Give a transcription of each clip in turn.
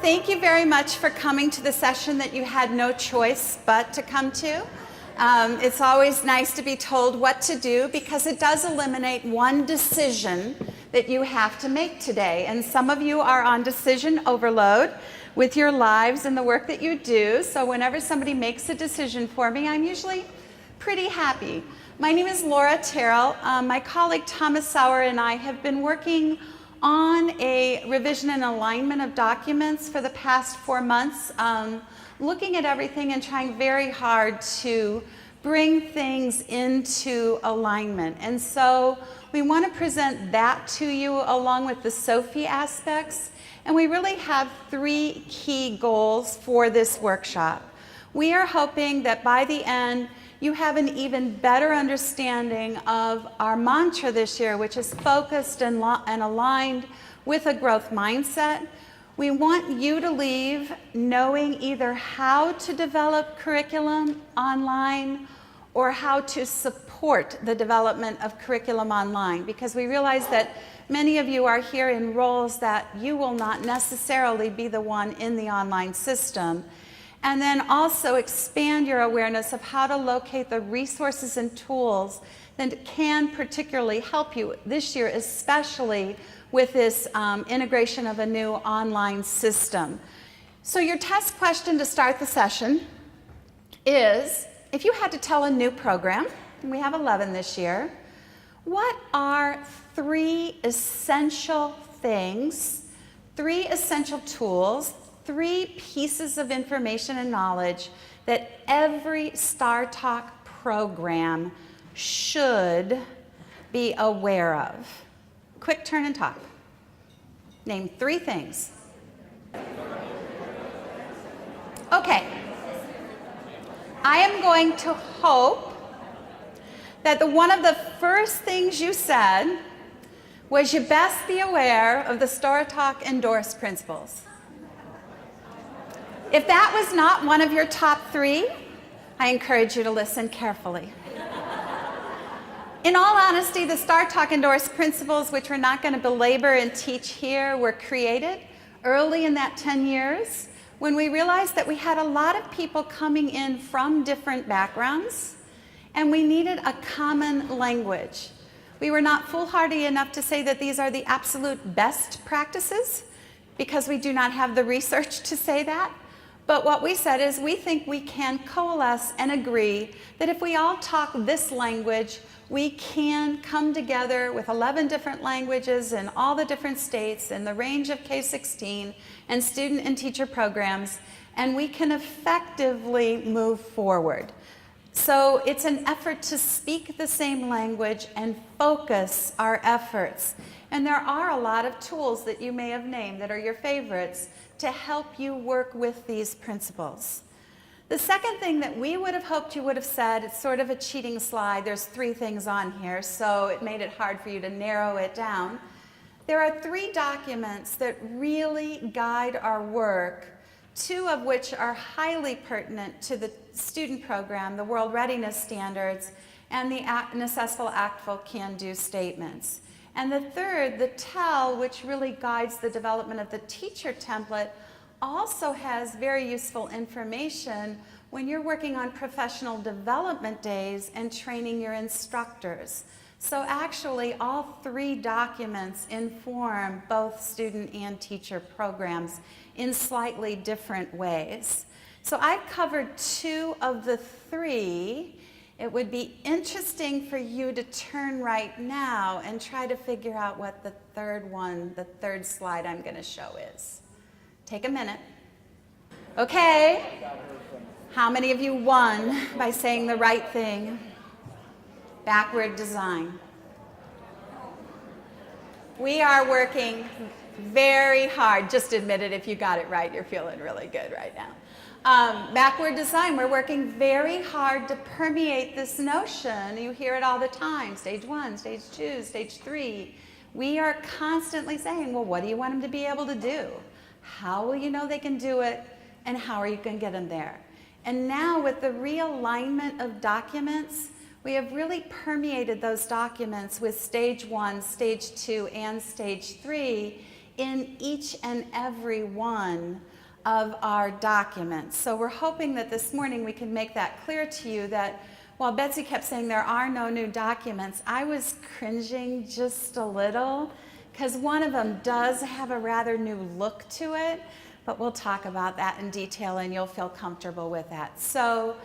thank you very much for coming to the session that you had no choice but to come to. It's always nice to be told what to do because it does eliminate one decision that you have to make today. And some of you are on decision overload with your lives and the work that you do. So whenever somebody makes a decision for me, I'm usually pretty happy. My name is Laura Terrill. My colleague Thomas Sauer and I have been working on a revision and alignment of documents for the past 4 months, looking at everything and trying very hard to bring things into alignment. And so we want to present that to you along with the Sophie aspects. And we really have 3 key goals for this workshop. We are hoping that by the end, you have an even better understanding of our mantra this year, which is focused and aligned with a growth mindset. We want you to leave knowing either how to develop curriculum online or how to support the development of curriculum online, because we realize that many of you are here in roles that you will not necessarily be the one in the online system. And then also expand your awareness of how to locate the resources and tools that can particularly help you this year, especially with this integration of a new online system. So your test question to start the session is, if you had to tell a new program, and we have 11 this year, what are 3 essential things, 3 essential tools, 3 pieces of information and knowledge that every Startalk program should be aware of? Quick turn and talk. Name 3 things. Okay. I am going to hope that one of the first things you said was you best be aware of the Startalk endorsed principles. If that was not one of your top 3, I encourage you to listen carefully. In all honesty, the Startalk endorsed principles, which we're not going to belabor and teach here, were created early in that 10 years when we realized that we had a lot of people coming in from different backgrounds and we needed a common language. We were not foolhardy enough to say that these are the absolute best practices because we do not have the research to say that. But what we said is we think we can coalesce and agree that if we all talk this language, we can come together with 11 different languages in all the different states in the range of K-16 and student and teacher programs, and we can effectively move forward. So it's an effort to speak the same language and focus our efforts. And there are a lot of tools that you may have named that are your favorites to help you work with these principles. The second thing that we would have hoped you would have said, it's sort of a cheating slide, there's 3 things on here, so it made it hard for you to narrow it down. There are 3 documents that really guide our work, 2 of which are highly pertinent to the student program, the World Readiness Standards, and the Necessful Actful CanDo Statements. And the third, the TEL, which really guides the development of the teacher template, also has very useful information when you're working on professional development days and training your instructors. So actually, all 3 documents inform both student and teacher programs in slightly different ways. So I've covered 2 of the 3. It would be interesting for you to turn right now and try to figure out what the third slide I'm going to show is. Take a minute. Okay. How many of you won by saying the right thing? Backward design. We are working very hard. Just admit it, if you got it right, you're feeling really good right now. Backward design, we're working very hard to permeate this notion. You hear it all the time, stage 1, stage 2, stage 3. We are constantly saying, well, what do you want them to be able to do? How will you know they can do it? And how are you going to get them there? And now with the realignment of documents, we have really permeated those documents with stage 1, stage 2, and stage 3 in each and every one of our documents. So we're hoping that this morning we can make that clear to you, that while Betsy kept saying there are no new documents, I was cringing just a little because one of them does have a rather new look to it, but we'll talk about that in detail and you'll feel comfortable with that. So,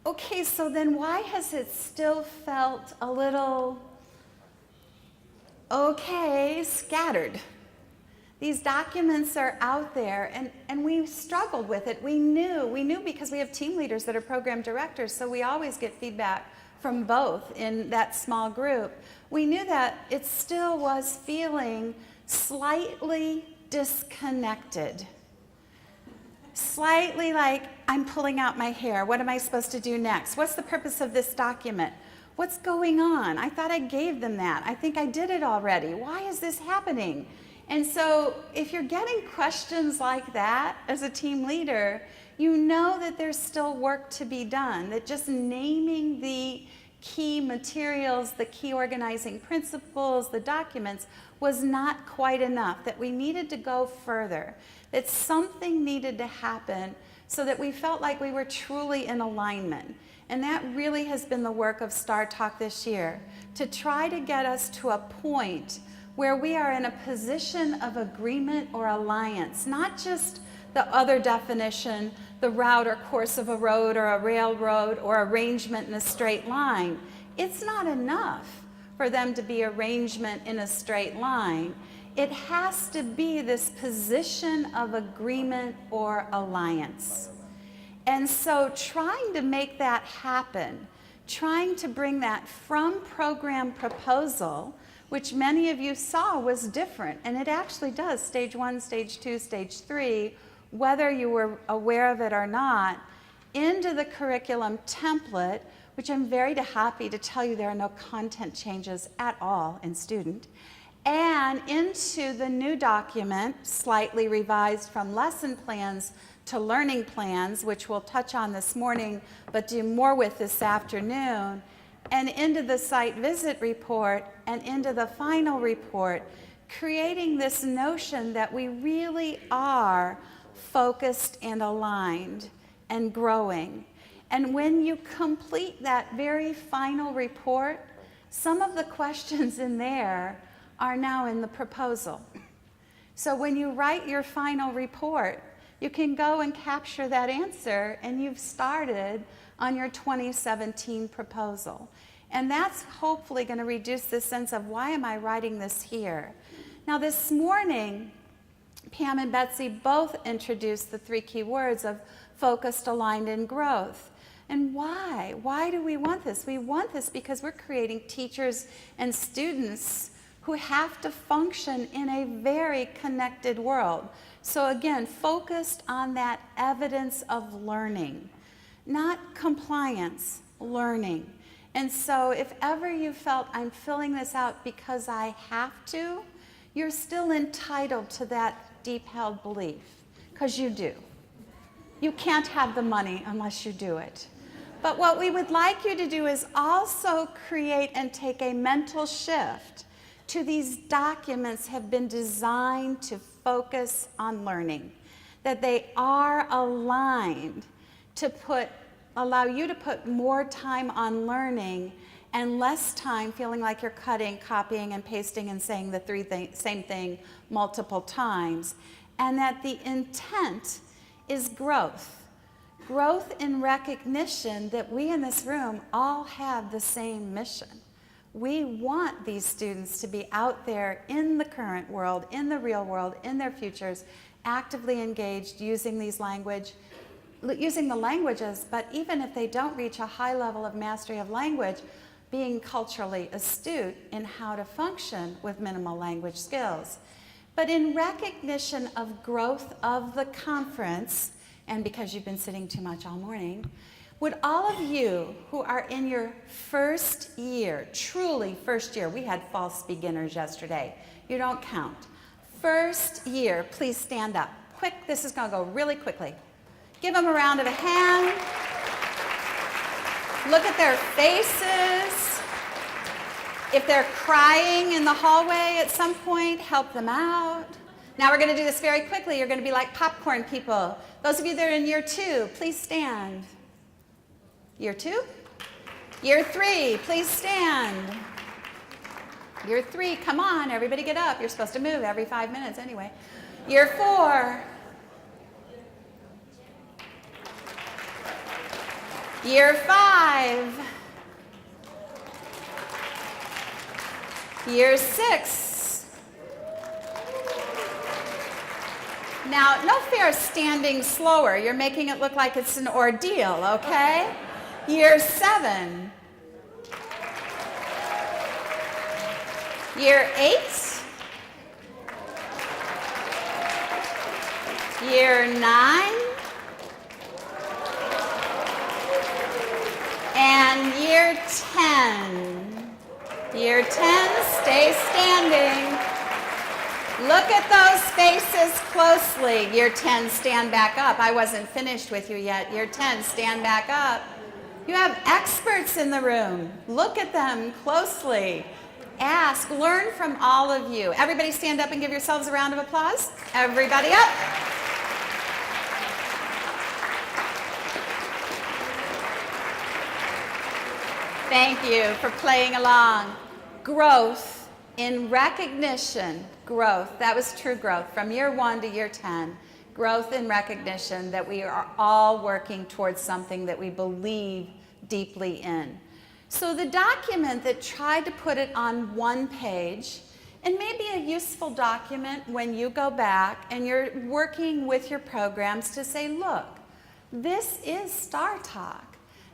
okay, so then why has it still felt a little, okay, scattered? These documents are out there, and we struggled with it. We knew because we have team leaders that are program directors, so we always get feedback from both in that small group. We knew that it still was feeling slightly disconnected. Slightly like, I'm pulling out my hair. What am I supposed to do next? What's the purpose of this document? What's going on? I thought I gave them that. I think I did it already. Why is this happening? And so if you're getting questions like that as a team leader, you know that there's still work to be done, that just naming the key materials, the key organizing principles, the documents was not quite enough, that we needed to go further, that something needed to happen so that we felt like we were truly in alignment. And that really has been the work of Startalk this year, to try to get us to a point where we are in a position of agreement or alliance, not just the other definition, the route or course of a road or a railroad or arrangement in a straight line. It's not enough for them to be arrangement in a straight line. It has to be this position of agreement or alliance. And so trying to make that happen, trying to bring that from program proposal, which many of you saw was different, and it actually does, stage 1, stage 2, stage 3, whether you were aware of it or not, into the curriculum template, which I'm very happy to tell you there are no content changes at all in student, and into the new document, slightly revised from lesson plans to learning plans, which we'll touch on this morning, but do more with this afternoon, and into the site visit report, and into the final report, creating this notion that we really are focused and aligned and growing. And when you complete that very final report, some of the questions in there are now in the proposal. So when you write your final report, you can go and capture that answer, and you've started on your 2017 proposal. And that's hopefully going to reduce the sense of, why am I writing this here? Now this morning, Pam and Betsy both introduced the 3 key words of focused, aligned, and growth. And why? Why do we want this? We want this because we're creating teachers and students who have to function in a very connected world. So again, focused on that evidence of learning, not compliance, learning. And so if ever you felt, I'm filling this out because I have to, you're still entitled to that deep-held belief, because you do. You can't have the money unless you do it. But what we would like you to do is also create and take a mental shift to these documents have been designed to focus on learning, that they are aligned to allow you to put more time on learning and less time feeling like you're cutting, copying, and pasting and saying the same thing multiple times. And that the intent is growth. Growth in recognition that we in this room all have the same mission. We want these students to be out there in the current world, in the real world, in their futures, actively engaged using the languages, but even if they don't reach a high level of mastery of language, being culturally astute in how to function with minimal language skills. But in recognition of growth of the conference, and because you've been sitting too much all morning, would all of you who are in your first year, truly first year, we had false beginners yesterday, you don't count. First year, please stand up. Quick, this is gonna go really quickly. Give them a round of a hand. Look at their faces. If they're crying in the hallway at some point, help them out. Now we're going to do this very quickly. You're going to be like popcorn people. Those of you that are in year 2, please stand. Year 2? Year 3, please stand. Year 3, come on, everybody get up. You're supposed to move every 5 minutes anyway. Year 4. Year 5. Year 6. Now, no fair standing slower. You're making it look like it's an ordeal, okay? Year 7. Year 8. Year 9. And year 10. Year 10, stay standing. Look at those faces closely. Year 10, stand back up. I wasn't finished with you yet. Year 10, stand back up. You have experts in the room. Look at them closely. Ask, learn from all of you. Everybody stand up and give yourselves a round of applause. Everybody up. Thank you for playing along. Growth in recognition, growth, that was true growth from year 1 to year 10. Growth in recognition that we are all working towards something that we believe deeply in. So the document that tried to put it on one page, and maybe a useful document when you go back and you're working with your programs to say, look, this is Startalk.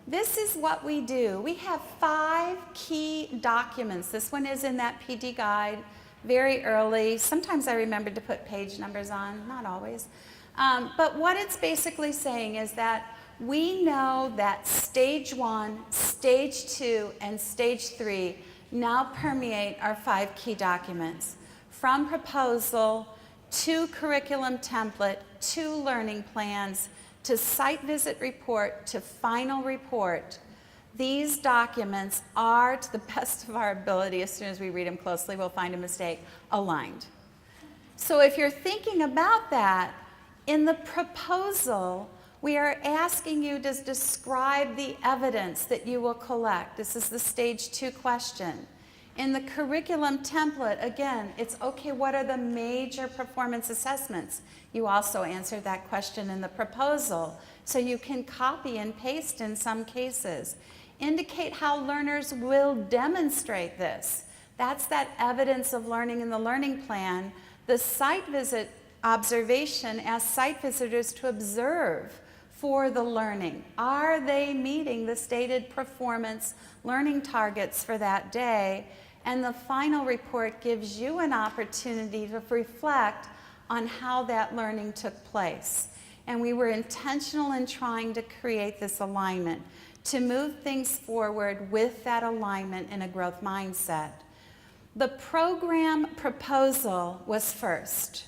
This is what we do. We have 5 key documents. This one is in that PD guide very early. Sometimes I remember to put page numbers on, not always. But what it's basically saying is that we know that stage 1, stage 2, and stage 3 now permeate our 5 key documents. From proposal to curriculum template to learning plans to site visit report to final report, these documents are, to the best of our ability, as soon as we read them closely, we'll find a mistake, aligned. So if you're thinking about that, in the proposal, we are asking you to describe the evidence that you will collect. This is the stage 2 question. In the curriculum template, again, it's okay, what are the major performance assessments? You also answered that question in the proposal, so you can copy and paste in some cases. Indicate how learners will demonstrate this. That's that evidence of learning in the learning plan. The site visit observation asks site visitors to observe for the learning. Are they meeting the stated performance learning targets for that day? And the final report gives you an opportunity to reflect on how that learning took place. And we were intentional in trying to create this alignment, to move things forward with that alignment in a growth mindset. The program proposal was first.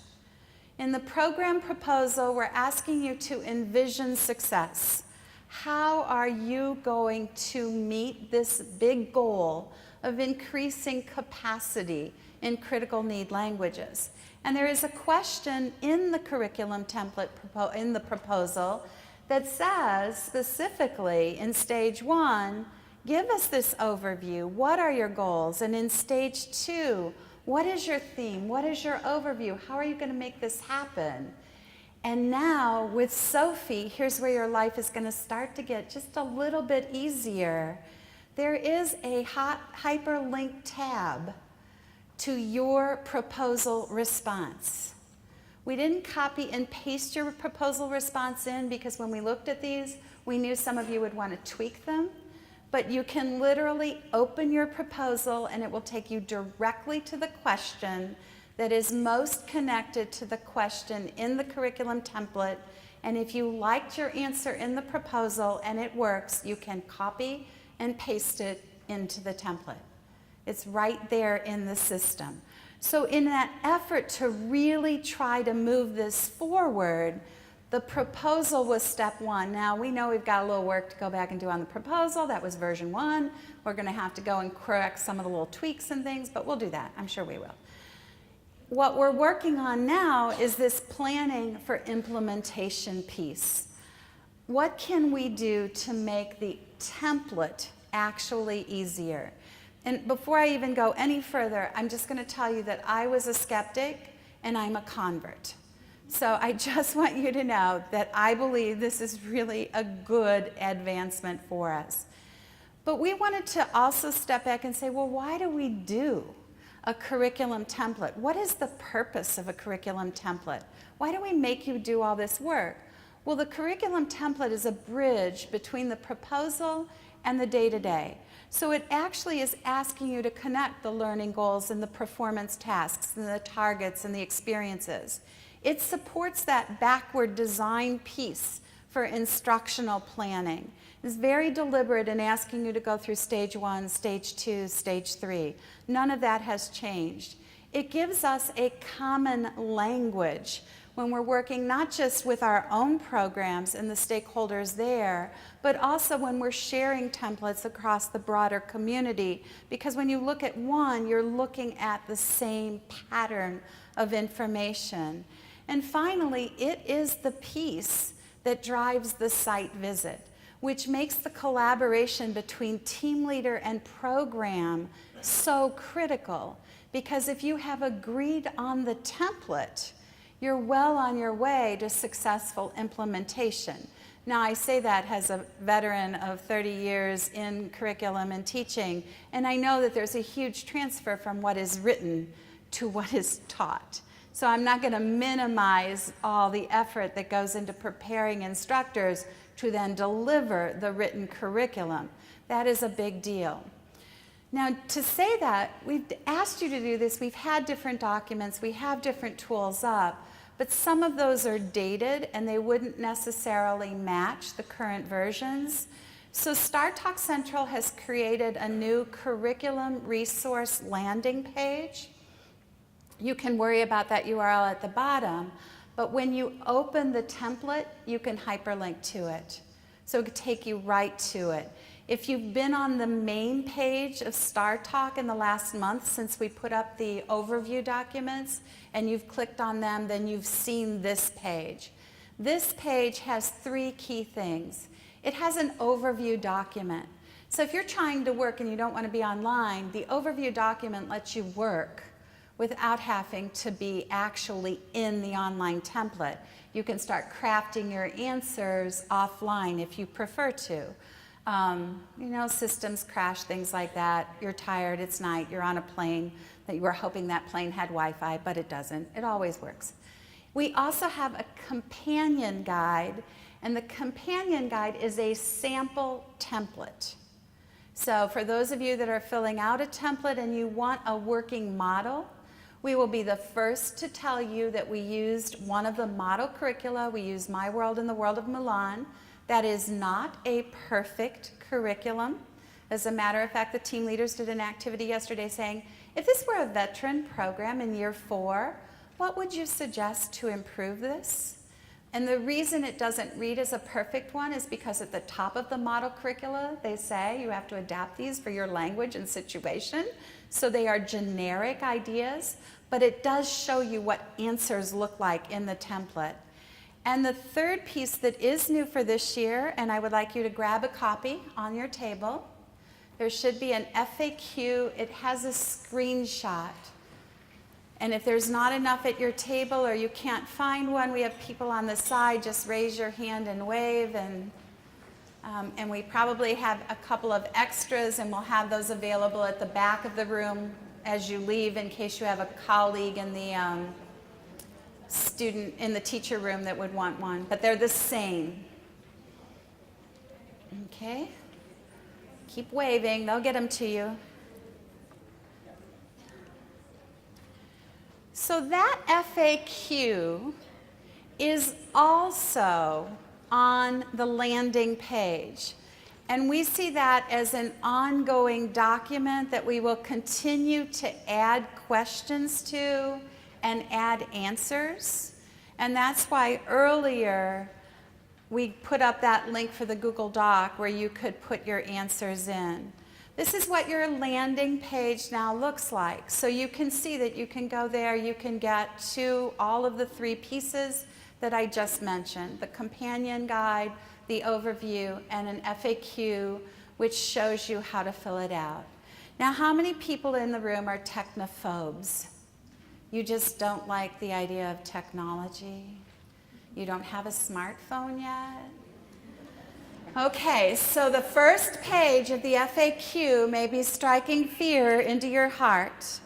In the program proposal, we're asking you to envision success. How are you going to meet this big goal of increasing capacity in critical need languages? And there is a question in the curriculum template in the proposal that says specifically in stage 1, give us this overview. What are your goals? And in stage 2, what is your theme? What is your overview? How are you going to make this happen? And now with Sophie, here's where your life is going to start to get just a little bit easier. There is a hyperlink tab to your proposal response. We didn't copy and paste your proposal response in because when we looked at these, we knew some of you would want to tweak them. But you can literally open your proposal and it will take you directly to the question that is most connected to the question in the curriculum template. And if you liked your answer in the proposal and it works, you can copy and paste it into the template. It's right there in the system. So in that effort to really try to move this forward, The proposal was step 1. Now we know we've got a little work to go back and do on the proposal. That was version 1. We're going to have to go and correct some of the little tweaks and things, but we'll do that. I'm sure we will. What we're working on now is this planning for implementation piece. What can we do to make the template actually easier? And before I even go any further, I'm just going to tell you that I was a skeptic and I'm a convert. So I just want you to know that I believe this is really a good advancement for us. But we wanted to also step back and say, well, why do we do a curriculum template? What is the purpose of a curriculum template? Why do we make you do all this work? Well, the curriculum template is a bridge between the proposal and the day-to-day. So it actually is asking you to connect the learning goals and the performance tasks and the targets and the experiences. It supports that backward design piece for instructional planning. It's very deliberate in asking you to go through stage 1, stage 2, stage 3. None of that has changed. It gives us a common language when we're working not just with our own programs and the stakeholders there, but also when we're sharing templates across the broader community. Because when you look at one, you're looking at the same pattern of information. And finally, it is the piece that drives the site visit, which makes the collaboration between team leader and program so critical. Because if you have agreed on the template, you're well on your way to successful implementation. Now, I say that as a veteran of 30 years in curriculum and teaching, and I know that there's a huge transfer from what is written to what is taught. So I'm not going to minimize all the effort that goes into preparing instructors to then deliver the written curriculum. That is a big deal. Now, to say that, we've asked you to do this. We've had different documents. We have different tools up. But some of those are dated, and they wouldn't necessarily match the current versions. So Startalk Central has created a new curriculum resource landing page. You can worry about that URL at the bottom, but when you open the template, you can hyperlink to it. So it could take you right to it. If you've been on the main page of Startalk in the last month since we put up the overview documents and you've clicked on them, then you've seen this page. This page has 3 key things. It has an overview document. So if you're trying to work and you don't want to be online, the overview document lets you work without having to be actually in the online template. You can start crafting your answers offline if you prefer to. You know, systems crash, things like that. You're tired, it's night, you're on a plane that you were hoping that plane had Wi-Fi, but it doesn't. It always works. We also have a companion guide, and the companion guide is a sample template. So for those of you that are filling out a template and you want a working model, we will be the first to tell you that we used one of the model curricula. We used My World in the World of Milan. That is not a perfect curriculum. As a matter of fact, the team leaders did an activity yesterday saying, if this were a veteran program in year 4, what would you suggest to improve this? And the reason it doesn't read as a perfect one is because at the top of the model curricula, they say you have to adapt these for your language and situation. So they are generic ideas, but it does show you what answers look like in the template. And the third piece that is new for this year, and I would like you to grab a copy on your table, there should be an FAQ. It has a screenshot. And if there's not enough at your table or you can't find one, we have people on the side. Just raise your hand and wave. And we probably have a couple of extras, and we'll have those available at the back of the room as you leave in case you have a colleague in the student in the teacher room that would want one. But they're the same. Okay? Keep waving. They'll get them to you. So that FAQ is also on the landing page. And we see that as an ongoing document that we will continue to add questions to and add answers. And that's why earlier we put up that link for the Google Doc where you could put your answers in. This is what your landing page now looks like. So you can see that you can go there, you can get to all of the 3 pieces that I just mentioned, the companion guide, the overview, and an FAQ, which shows you how to fill it out. Now, how many people in the room are technophobes? You just don't like the idea of technology? You don't have a smartphone yet? Okay, so the first page of the FAQ may be striking fear into your heart.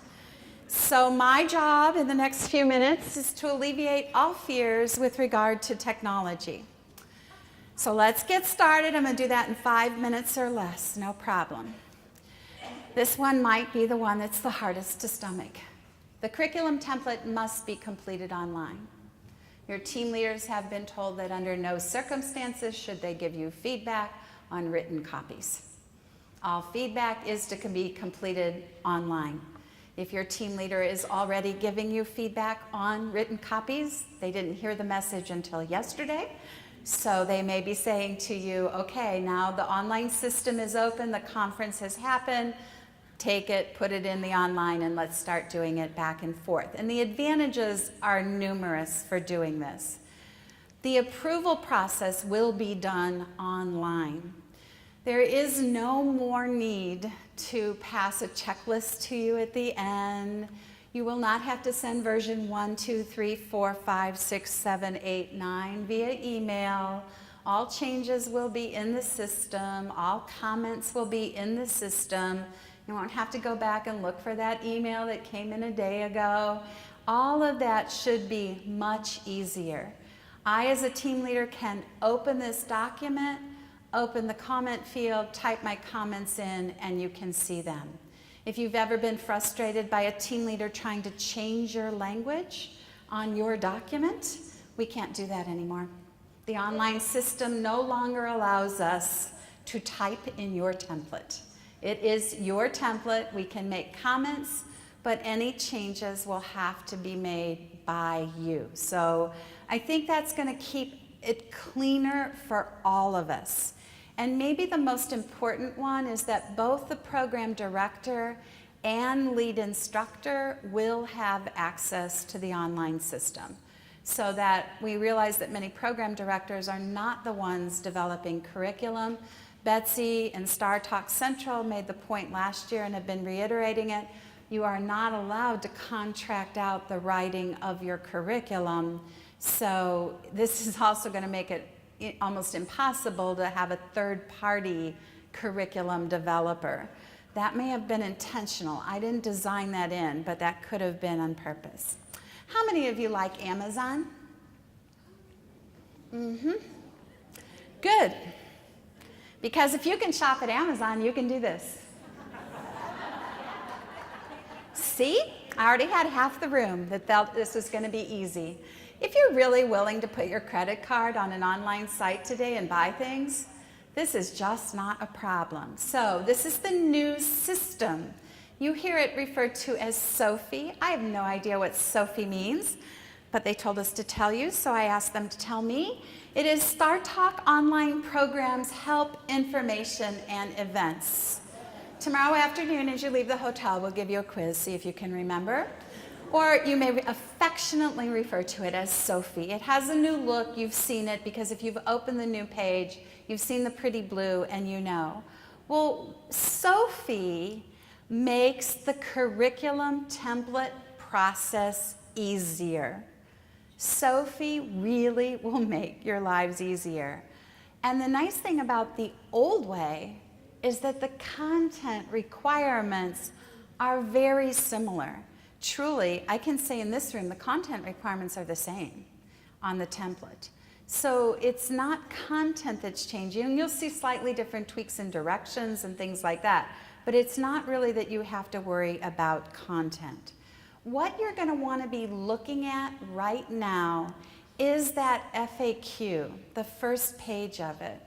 So my job in the next few minutes is to alleviate all fears with regard to technology. So let's get started. I'm going to do that in 5 minutes or less, no problem. This one might be the one that's the hardest to stomach. The curriculum template must be completed online. Your team leaders have been told that under no circumstances should they give you feedback on written copies. All feedback is to be completed online. If your team leader is already giving you feedback on written copies, they didn't hear the message until yesterday, so they may be saying to you, okay, now the online system is open, the conference has happened, take it, put it in the online, and let's start doing it back and forth. And the advantages are numerous for doing this. The approval process will be done online. There is no more need to pass a checklist to you at the end. You will not have to send version 1, 2, 3, 4, 5, 6, 7, 8, 9 via email. All changes will be in the system. All comments will be in the system. You won't have to go back and look for that email that came in a day ago. All of that should be much easier. I, as a team leader, can open this document, open the comment field, type my comments in, and you can see them. If you've ever been frustrated by a team leader trying to change your language on your document, we can't do that anymore. The online system no longer allows us to type in your template. It is your template. We can make comments, but any changes will have to be made by you. So I think that's going to keep it cleaner for all of us. And maybe the most important one is that both the program director and lead instructor will have access to the online system, so that we realize that many program directors are not the ones developing curriculum. Betsy and Startalk Central made the point last year and have been reiterating it. You are not allowed to contract out the writing of your curriculum. So this is also going to make it almost impossible to have a third-party curriculum developer. That may have been intentional. I didn't design that in, but that could have been on purpose. How many of you like Amazon? Good. Because if you can shop at Amazon, you can do this. See? I already had half the room that felt this was going to be easy. If you're really willing to put your credit card on an online site today and buy things, this is just not a problem. So this is the new system. You hear it referred to as Sophie. I have no idea what Sophie means, but they told us to tell you, so I asked them to tell me. It is Startalk Online Programs, Help, Information, and Events. Tomorrow afternoon, as you leave the hotel, we'll give you a quiz, see if you can remember. Or you may affectionately refer to it as Sophie. It has a new look. You've seen it because if you've opened the new page, you've seen the pretty blue and you know. Well, Sophie makes the curriculum template process easier. Sophie really will make your lives easier. And the nice thing about the old way is that the content requirements are very similar. Truly, I can say in this room, the content requirements are the same on the template. So it's not content that's changing. And you'll see slightly different tweaks and directions and things like that. But it's not really that you have to worry about content. What you're going to want to be looking at right now is that FAQ, the first page of it.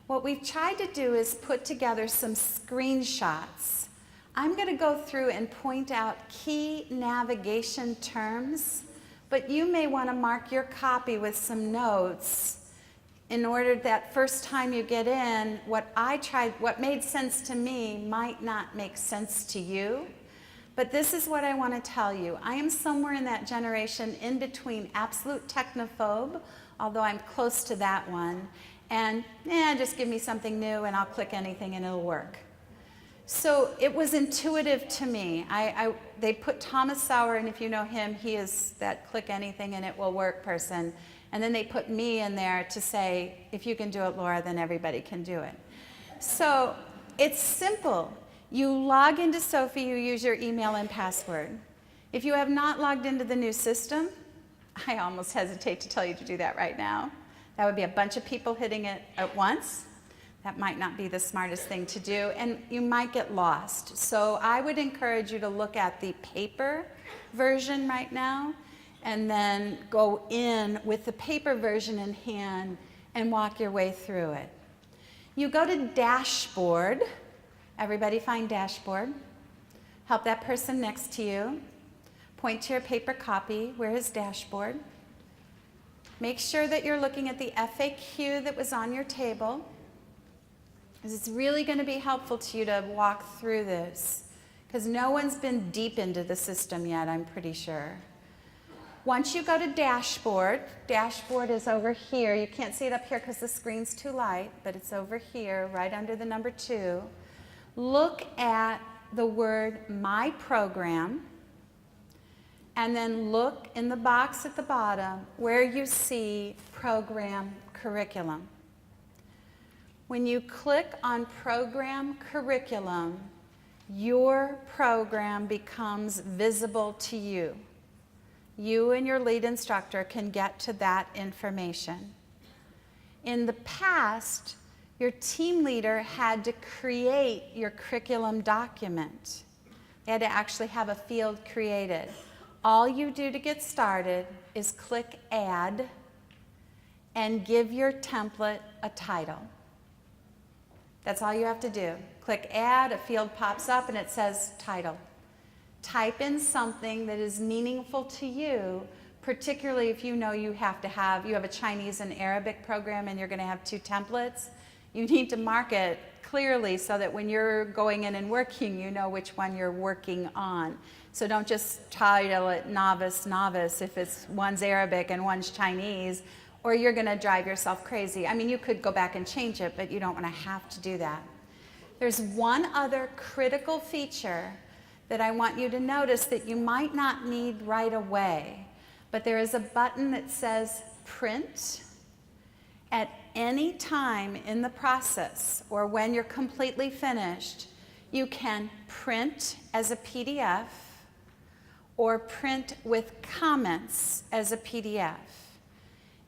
What we've tried to do is put together some screenshots. I'm going to go through and point out key navigation terms But you may want to mark your copy with some notes in order that first time you get in, what made sense to me might not make sense to you. But this is what I want to tell you. I am somewhere in that generation in between absolute technophobe, although I'm close to that one, and just give me something new and I'll click anything and it'll work. So it was intuitive to me. They put Thomas Sauer, and if you know him, he is that click anything and it will work person. And then they put me in there to say, if you can do it, Laura, then everybody can do it. So it's simple. You log into Sophie, you use your email and password. If you have not logged into the new system, I almost hesitate to tell you to do that right now. That would be a bunch of people hitting it at once. That might not be the smartest thing to do, and you might get lost. So I would encourage you to look at the paper version right now, and then go in with the paper version in hand and walk your way through it. You go to Dashboard. Everybody find Dashboard. Help that person next to you. Point to your paper copy. Where is Dashboard? Make sure that you're looking at the FAQ that was on your table, because it's really going to be helpful to you to walk through this, because no one's been deep into the system yet, I'm pretty sure. Once you go to Dashboard, Dashboard is over here. You can't see it up here because the screen's too light, but it's over here, right under the number 2. Look at the word My Program, and then look in the box at the bottom where you see Program Curriculum. When you click on Program Curriculum, your program becomes visible to you. You and your lead instructor can get to that information. In the past, your team leader had to create your curriculum document. They had to actually have a field created. All you do to get started is click Add and give your template a title. That's all you have to do. Click Add, a field pops up and it says Title. Type in something that is meaningful to you, particularly if you know you have a Chinese and Arabic program and you're going to have 2 templates. You need to mark it clearly so that when you're going in and working, you know which one you're working on. So don't just title it Novice, Novice if one's Arabic and one's Chinese, or you're going to drive yourself crazy. I mean, you could go back and change it, but you don't want to have to do that. There's one other critical feature that I want you to notice that you might not need right away, but there is a button that says Print. At any time in the process or when you're completely finished, you can print as a PDF or print with comments as a PDF.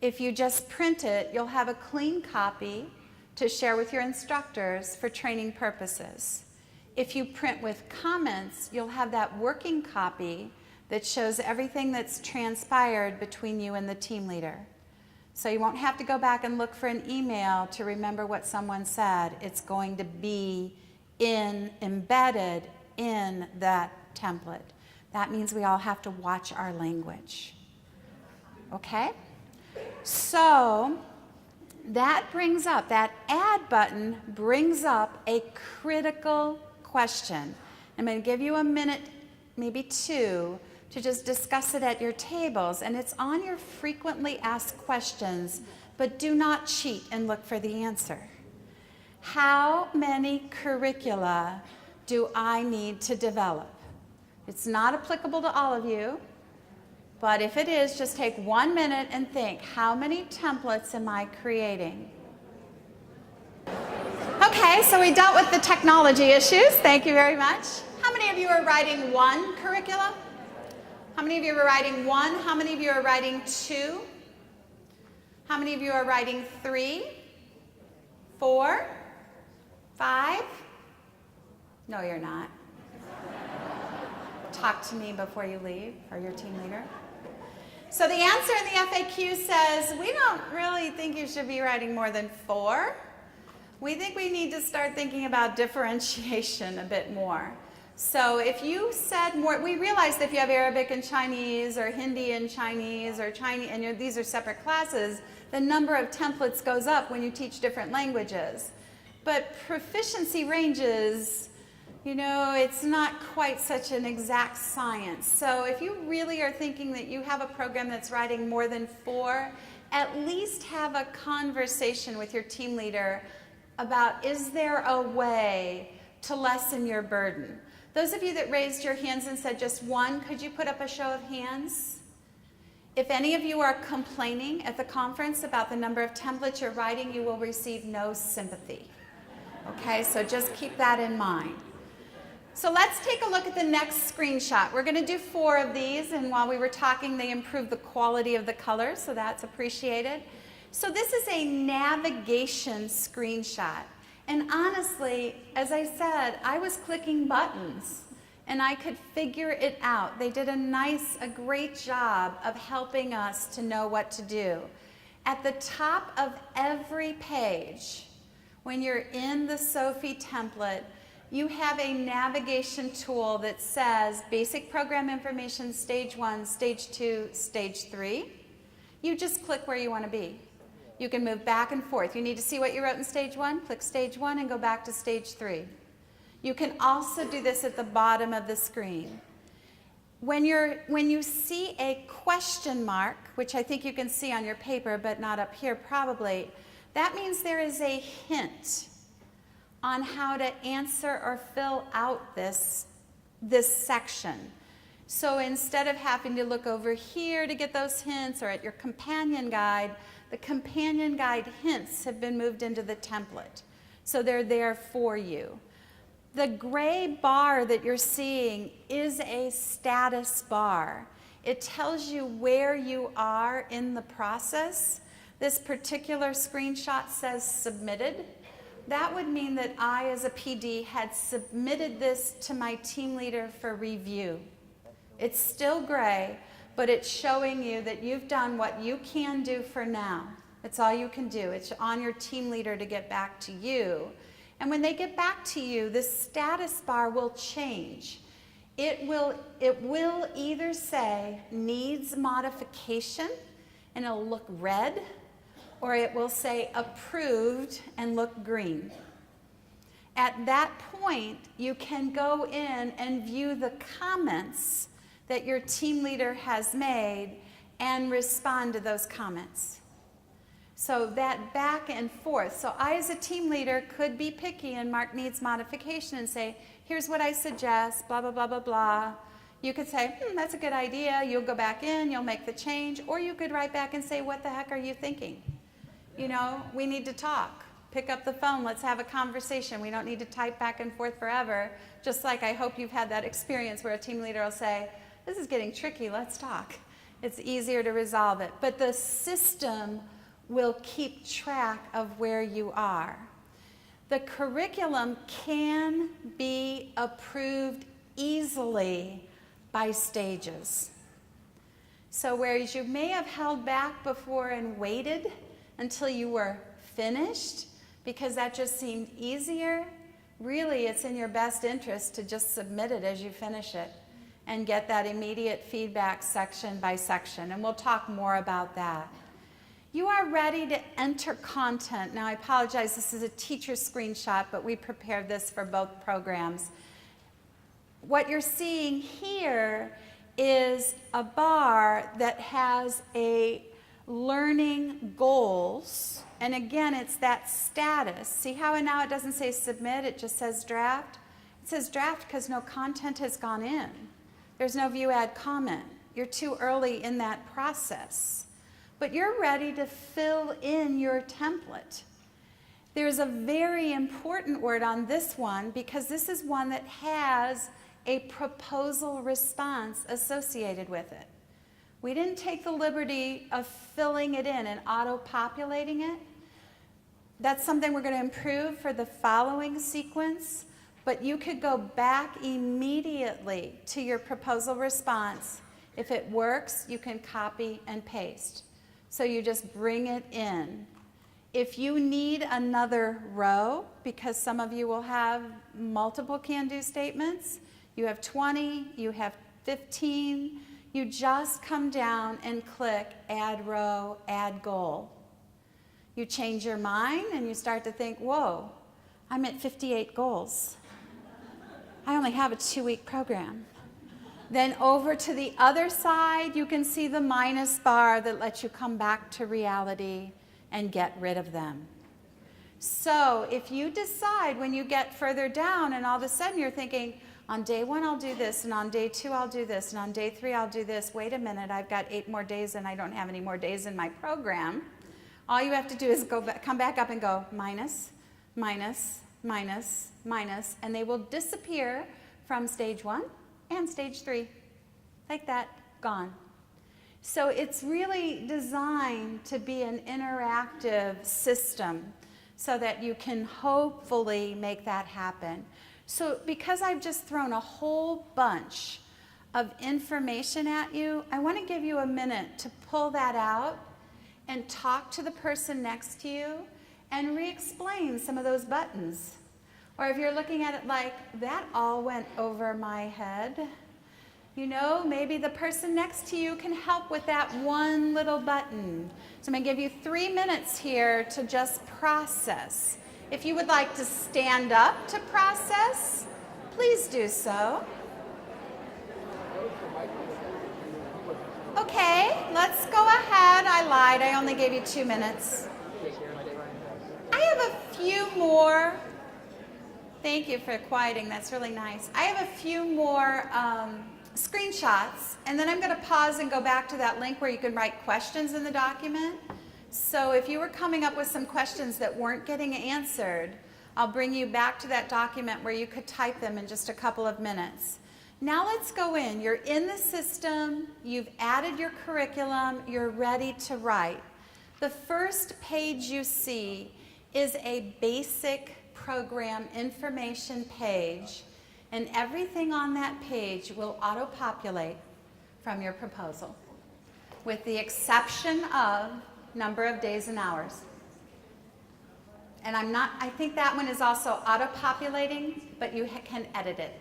If you just print it, you'll have a clean copy to share with your instructors for training purposes. If you print with comments, you'll have that working copy that shows everything that's transpired between you and the team leader. So you won't have to go back and look for an email to remember what someone said. It's going to be embedded in that template. That means we all have to watch our language. Okay? So that Add button brings up a critical question. I'm going to give you a minute, maybe 2, to just discuss it at your tables, and it's on your frequently asked questions, but do not cheat and look for the answer. How many curricula do I need to develop? It's not applicable to all of you, but if it is, just take 1 minute and think, how many templates am I creating? Okay, so we dealt with the technology issues. Thank you very much. How many of you are writing 1 curriculum? How many of you are writing 1? How many of you are writing 2? How many of you are writing 3? 4? 5? No, you're not. Talk to me before you leave, or your team leader. So the answer in the FAQ says, we don't really think you should be writing more than 4. We think we need to start thinking about differentiation a bit more. So if you said more, we realize that if you have Arabic and Chinese or Hindi and Chinese or Chinese, and these are separate classes, the number of templates goes up when you teach different languages. But proficiency ranges, you know, it's not quite such an exact science. So if you really are thinking that you have a program that's writing more than 4, at least have a conversation with your team leader about, is there a way to lessen your burden? Those of you that raised your hands and said just 1, could you put up a show of hands? If any of you are complaining at the conference about the number of templates you're writing, you will receive no sympathy. Okay, so just keep that in mind. So let's take a look at the next screenshot. We're going to do 4 of these, and while we were talking, they improved the quality of the colors, so that's appreciated. So this is a navigation screenshot. And honestly, as I said, I was clicking buttons and I could figure it out. They did a great job of helping us to know what to do. At the top of every page, when you're in the Sophie template, you have a navigation tool that says basic program information, stage 1, stage 2, stage 3. You just click where you want to be. You can move back and forth. You need to see what you wrote in stage 1, click stage 1 and go back to stage 3. You can also do this at the bottom of the screen. When you see a question mark, which I think you can see on your paper but not up here probably, that means there is a hint on how to answer or fill out this section. So instead of having to look over here to get those hints or at your companion guide, the companion guide hints have been moved into the template. So they're there for you. The gray bar that you're seeing is a status bar. It tells you where you are in the process. This particular screenshot says submitted. That would mean that I, as a PD, had submitted this to my team leader for review. It's still gray, but it's showing you that you've done what you can do for now. It's all you can do. It's on your team leader to get back to you. And when they get back to you, the status bar will change. It will either say needs modification and it'll look red, or it will say approved and look green. At that point, you can go in and view the comments that your team leader has made and respond to those comments. So that back and forth. So I, as a team leader, could be picky and mark needs modification and say, here's what I suggest, blah, blah, blah, blah, blah. You could say, that's a good idea. You'll go back in, you'll make the change. Or you could write back and say, what the heck are you thinking? You know, we need to talk. Pick up the phone, let's have a conversation. We don't need to type back and forth forever. Just like I hope you've had that experience where a team leader will say, this is getting tricky, let's talk. It's easier to resolve it. But the system will keep track of where you are. The curriculum can be approved easily by stages. So whereas you may have held back before and waited until you were finished, because that just seemed easier, really it's in your best interest to just submit it as you finish it and get that immediate feedback section by section. And we'll talk more about that. You are ready to enter content. Now I apologize, this is a teacher screenshot, but we prepared this for both programs. What you're seeing here is a bar that has a learning goals, and again it's that status. See how now it doesn't say submit, it just says draft? It says draft because no content has gone in. There's no view add comment. You're too early in that process. But you're ready to fill in your template. There's a very important word on this one because this is one that has a proposal response associated with it. We didn't take the liberty of filling it in and auto-populating it. That's something we're going to improve for the following sequence, but you could go back immediately to your proposal response. If it works, you can copy and paste. So you just bring it in. If you need another row, because some of you will have multiple CanDo statements, you have 20, you have 15, you just come down and click Add Row, Add Goal. You change your mind and you start to think, whoa, I'm at 58 goals. I only have a 2-week program. Then over to the other side, you can see the minus bar that lets you come back to reality and get rid of them. So if you decide when you get further down and all of a sudden you're thinking, on day 1 I'll do this, and on day 2 I'll do this, and on day 3 I'll do this, wait a minute, I've got 8 more days and I don't have any more days in my program. All you have to do is come back up and go minus, minus, minus, minus, and they will disappear from stage 1 and stage 3. Like that, gone. So it's really designed to be an interactive system so that you can hopefully make that happen. So because I've just thrown a whole bunch of information at you, I want to give you a minute to pull that out and talk to the person next to you and re-explain some of those buttons. Or if you're looking at it like, that all went over my head, you know, maybe the person next to you can help with that one little button. So I'm going to give you 3 minutes here to just process. If you would like to stand up to process, please do so. Okay, let's go ahead. I lied. I only gave you 2 minutes. I have a few more. Thank you for quieting. That's really nice. I have a few more screenshots, and then I'm going to pause and go back to that link where you can write questions in the document. So if you were coming up with some questions that weren't getting answered, I'll bring you back to that document where you could type them in just a couple of minutes. Now let's go in. You're in the system, you've added your curriculum, you're ready to write. The first page you see is a basic program information page, and everything on that page will auto-populate from your proposal, with the exception of number of days and hours. And I think that one is also auto-populating, but you can edit it.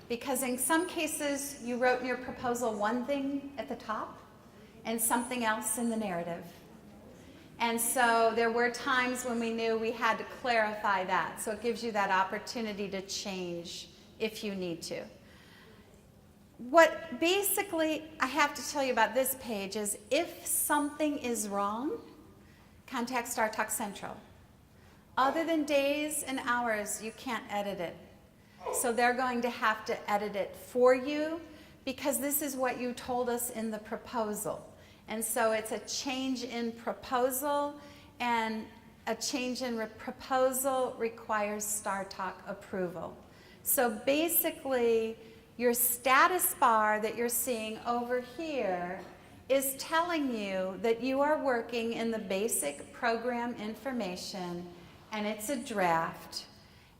Because in some cases, you wrote in your proposal one thing at the top and something else in the narrative. And so there were times when we knew we had to clarify that. So it gives you that opportunity to change if you need to. What basically I have to tell you about this page is if something is wrong, contact Startalk Central. Other than days and hours, you can't edit it. So they're going to have to edit it for you because this is what you told us in the proposal. And so it's a change in proposal, and a change in proposal requires Startalk approval. So basically, your status bar that you're seeing over here is telling you that you are working in the basic program information, and it's a draft.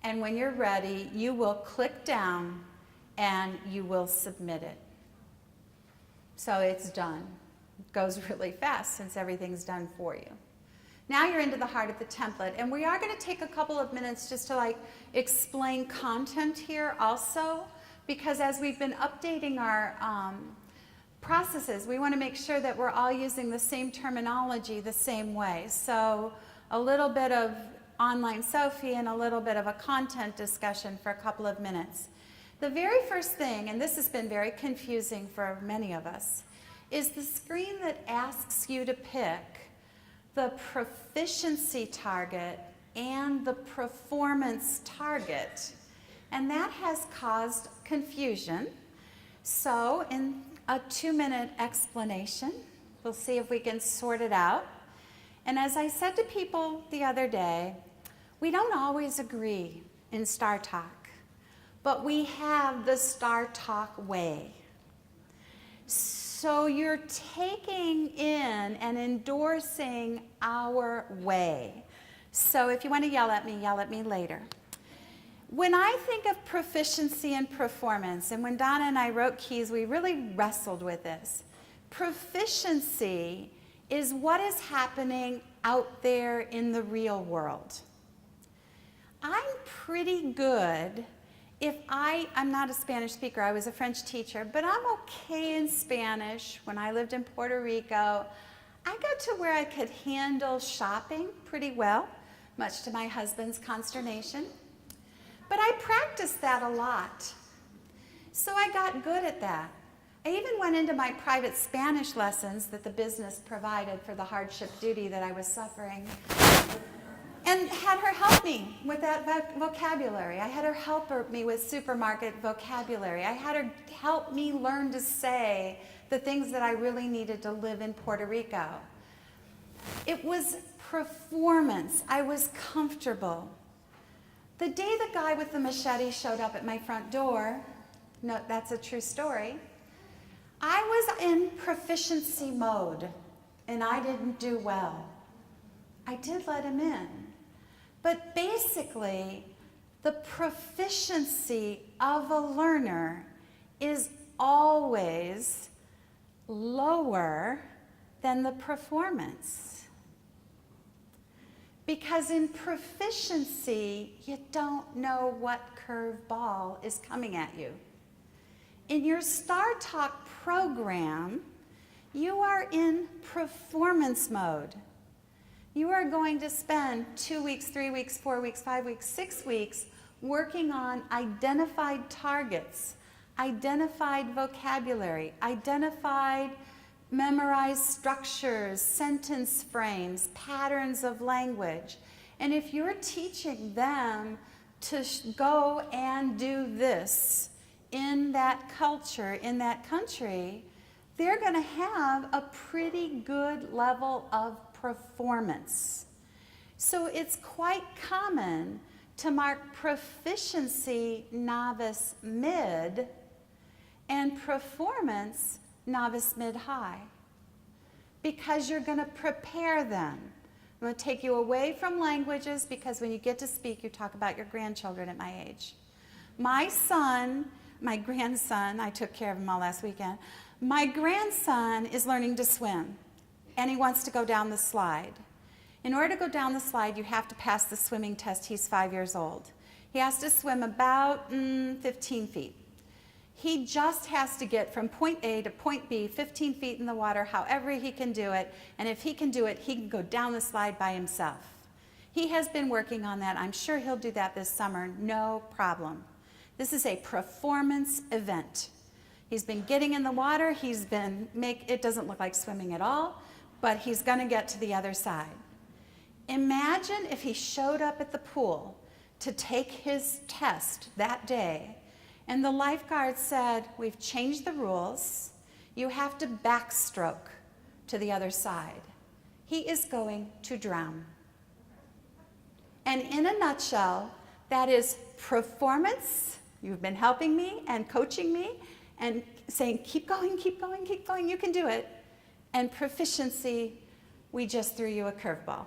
And when you're ready, you will click down and you will submit it. So it's done. It goes really fast since everything's done for you. Now you're into the heart of the template, and we are going to take a couple of minutes just to explain content here also, because as we've been updating our processes, we want to make sure that we're all using the same terminology the same way. So a little bit of online Sophie and a little bit of a content discussion for a couple of minutes. The very first thing, and this has been very confusing for many of us, is the screen that asks you to pick the proficiency target and the performance target. And that has caused confusion. So in a 2-minute explanation, we'll see if we can sort it out. And as I said to people the other day, we don't always agree in Startalk, but we have the Startalk way. So you're taking in and endorsing our way. So if you want to yell at me later. When I think of proficiency and performance, and when Donna and I wrote Keys, we really wrestled with this. Proficiency is what is happening out there in the real world. I'm pretty good I'm not a Spanish speaker, I was a French teacher, but I'm okay in Spanish. When I lived in Puerto Rico, I got to where I could handle shopping pretty well, much to my husband's consternation. But I practiced that a lot. So I got good at that. I even went into my private Spanish lessons that the business provided for the hardship duty that I was suffering, and had her help me with that vocabulary. I had her help me with supermarket vocabulary. I had her help me learn to say the things that I really needed to live in Puerto Rico. It was performance. I was comfortable. The day the guy with the machete showed up at my front door, no, that's a true story, I was in proficiency mode, and I didn't do well. I did let him in. But basically, the proficiency of a learner is always lower than the performance. Because in proficiency, you don't know what curveball is coming at you. In your Startalk program, you are in performance mode. You are going to spend 2 weeks, 3 weeks, 4 weeks, 5 weeks, 6 weeks working on identified targets, identified vocabulary, identified memorized structures, sentence frames, patterns of language. And if you're teaching them to go and do this in that culture, in that country, they're going to have a pretty good level of performance. So it's quite common to mark proficiency novice mid and performance novice mid high, because you're going to prepare them. I'm going to take you away from languages, because when you get to speak, you talk about your grandchildren at my age. My grandson, I took care of him all last weekend. My grandson is learning to swim, and he wants to go down the slide. In order to go down the slide, you have to pass the swimming test. He's 5 years old. He has to swim about 15 feet. He just has to get from point A to point B, 15 feet in the water, however he can do it. And if he can do it, he can go down the slide by himself. He has been working on that. I'm sure he'll do that this summer, no problem. This is a performance event. He's been getting in the water. It doesn't look like swimming at all, but he's going to get to the other side. Imagine if he showed up at the pool to take his test that day, and the lifeguard said, "We've changed the rules. You have to backstroke to the other side." He is going to drown. And in a nutshell, that is performance. You've been helping me and coaching me and saying, keep going, keep going, keep going, you can do it. And proficiency, we just threw you a curveball.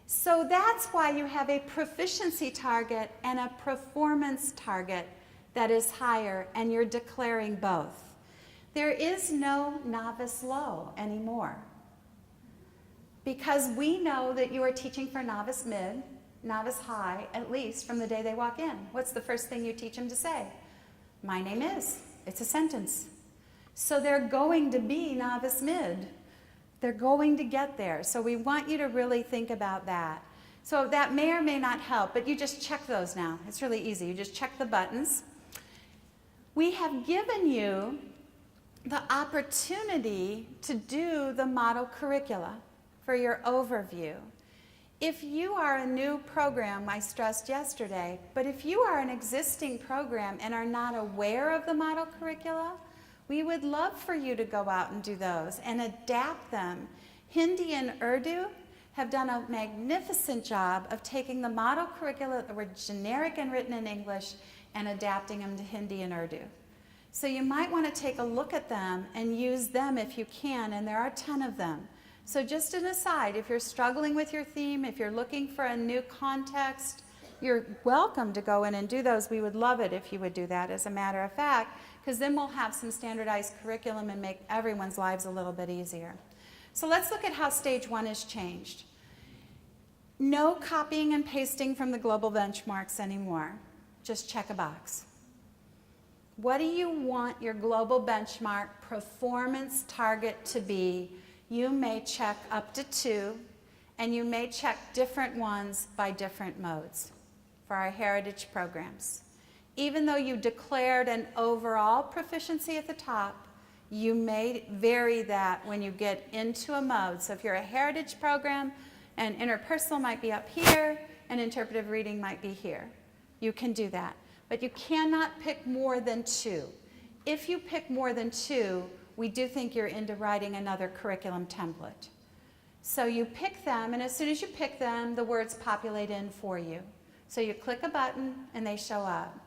So that's why you have a proficiency target and a performance target that is higher, and you're declaring both. There is no novice low anymore, because we know that you are teaching for novice mid, novice high, at least from the day they walk in. What's the first thing you teach them to say? My name is. It's a sentence. So they're going to be novice mid. They're going to get there. So we want you to really think about that. So that may or may not help, but you just check those now. It's really easy. You just check the buttons. We have given you the opportunity to do the model curricula for your overview. If you are a new program, I stressed yesterday, but if you are an existing program and are not aware of the model curricula, we would love for you to go out and do those and adapt them. Hindi and Urdu have done a magnificent job of taking the model curricula that were generic and written in English and adapting them to Hindi and Urdu. So you might want to take a look at them and use them if you can, and there are 10 of them. So just an aside, if you're struggling with your theme, if you're looking for a new context, you're welcome to go in and do those. We would love it if you would do that, as a matter of fact, because then we'll have some standardized curriculum and make everyone's lives a little bit easier. So let's look at how stage 1 has changed. No copying and pasting from the global benchmarks anymore. just check a box. What do you want your global benchmark performance target to be? You may check up to 2, and you may check different ones by different modes for our heritage programs. Even though you declared an overall proficiency at the top, you may vary that when you get into a mode. So if you're a heritage program, and interpersonal might be up here, and interpretive reading might be here. You can do that. But you cannot pick more than 2. If you pick more than 2, we do think you're into writing another curriculum template. So you pick them, and as soon as you pick them, the words populate in for you. So you click a button, and they show up.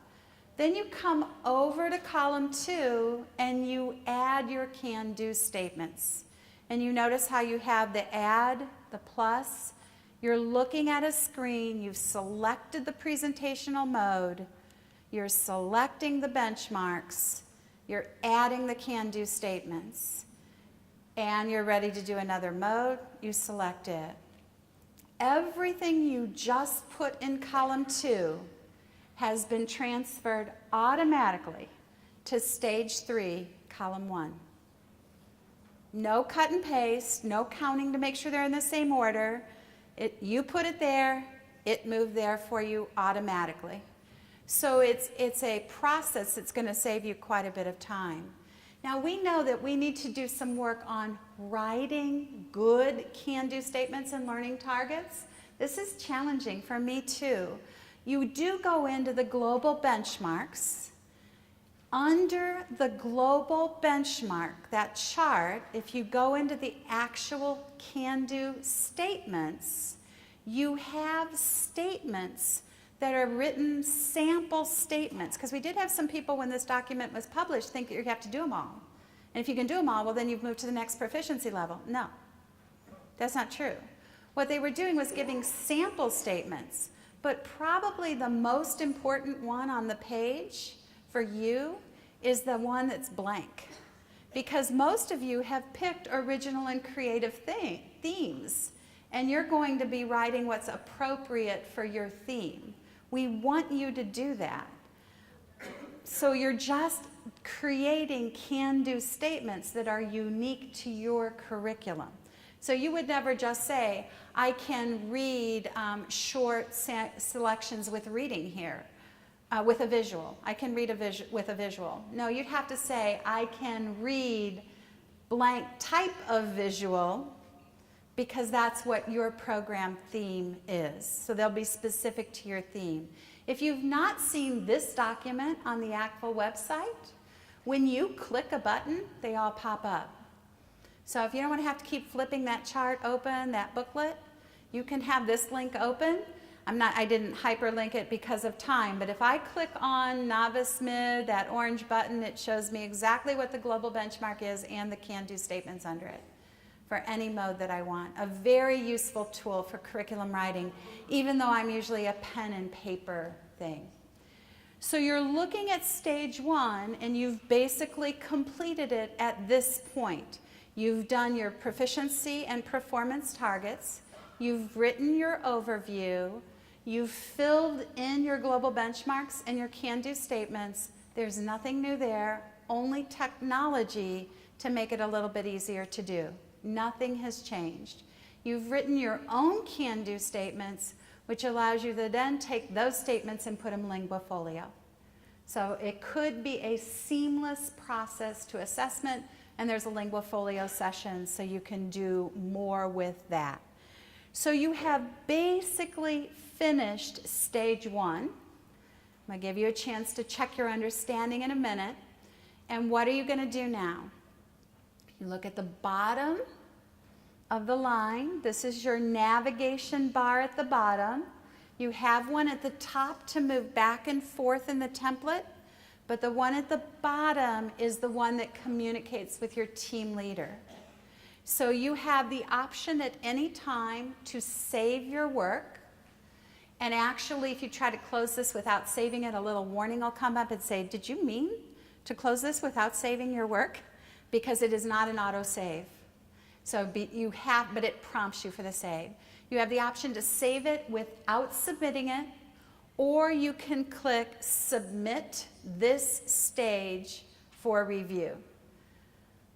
Then you come over to column 2, and you add your CanDo statements. And you notice how you have the add, the plus. You're looking at a screen. You've selected the presentational mode. You're selecting the benchmarks. You're adding the CanDo statements. And you're ready to do another mode. You select it. Everything you just put in column 2 has been transferred automatically to stage 3, column 1. No cut and paste, no counting to make sure they're in the same order. You put it there, it moved there for you automatically. So it's a process that's going to save you quite a bit of time. Now we know that we need to do some work on writing good CanDo statements and learning targets. This is challenging for me too. You do go into the global benchmarks. Under the global benchmark, that chart, if you go into the actual CanDo statements, you have statements that are written sample statements. Because we did have some people when this document was published think that you have to do them all. And if you can do them all, well then you've moved to the next proficiency level. No, that's not true. What they were doing was giving sample statements. But probably the most important one on the page for you is the one that's blank. Because most of you have picked original and creative themes. And you're going to be writing what's appropriate for your theme. We want you to do that. So you're just creating CanDo statements that are unique to your curriculum. So you would never just say, I can read short selections with reading here, with a visual. I can read with a visual. No, you'd have to say, I can read blank type of visual, because that's what your program theme is. So they'll be specific to your theme. If you've not seen this document on the ACTFL website, when you click a button, they all pop up. So if you don't want to have to keep flipping that chart open, that booklet, you can have this link open. I didn't hyperlink it because of time, but if I click on Novice Mid, that orange button, it shows me exactly what the global benchmark is and the CanDo statements under it for any mode that I want. A very useful tool for curriculum writing, even though I'm usually a pen and paper thing. So you're looking at stage 1, and you've basically completed it at this point. You've done your proficiency and performance targets. You've written your overview. You've filled in your global benchmarks and your CanDo statements. There's nothing new there, only technology to make it a little bit easier to do. Nothing has changed. You've written your own CanDo statements, which allows you to then take those statements and put them lingua folio. So it could be a seamless process to assessment, and there's a lingua folio session, so you can do more with that. So you have basically finished stage 1. I'm going to give you a chance to check your understanding in a minute. And what are you going to do now? You look at the bottom of the line. This is your navigation bar at the bottom. You have one at the top to move back and forth in the template, but the one at the bottom is the one that communicates with your team leader. So you have the option at any time to save your work. And actually, if you try to close this without saving it, a little warning will come up and say, did you mean to close this without saving your work? Because it is not an autosave. So but it prompts you for the save. You have the option to save it without submitting it, or you can click Submit this stage for review.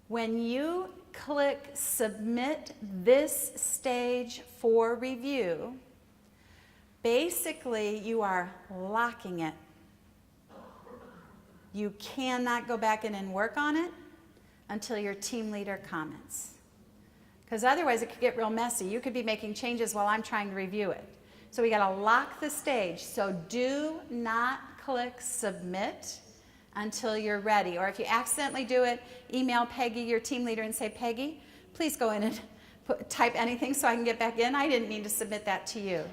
When you click Submit this stage for review, basically you are locking it. You cannot go back in and work on it until your team leader comments. Because otherwise it could get real messy. You could be making changes while I'm trying to review it. So we gotta lock the stage. So do not click Submit until you're ready. Or if you accidentally do it, email Peggy, your team leader, and say, Peggy, please go in and type anything so I can get back in. I didn't mean to submit that to you.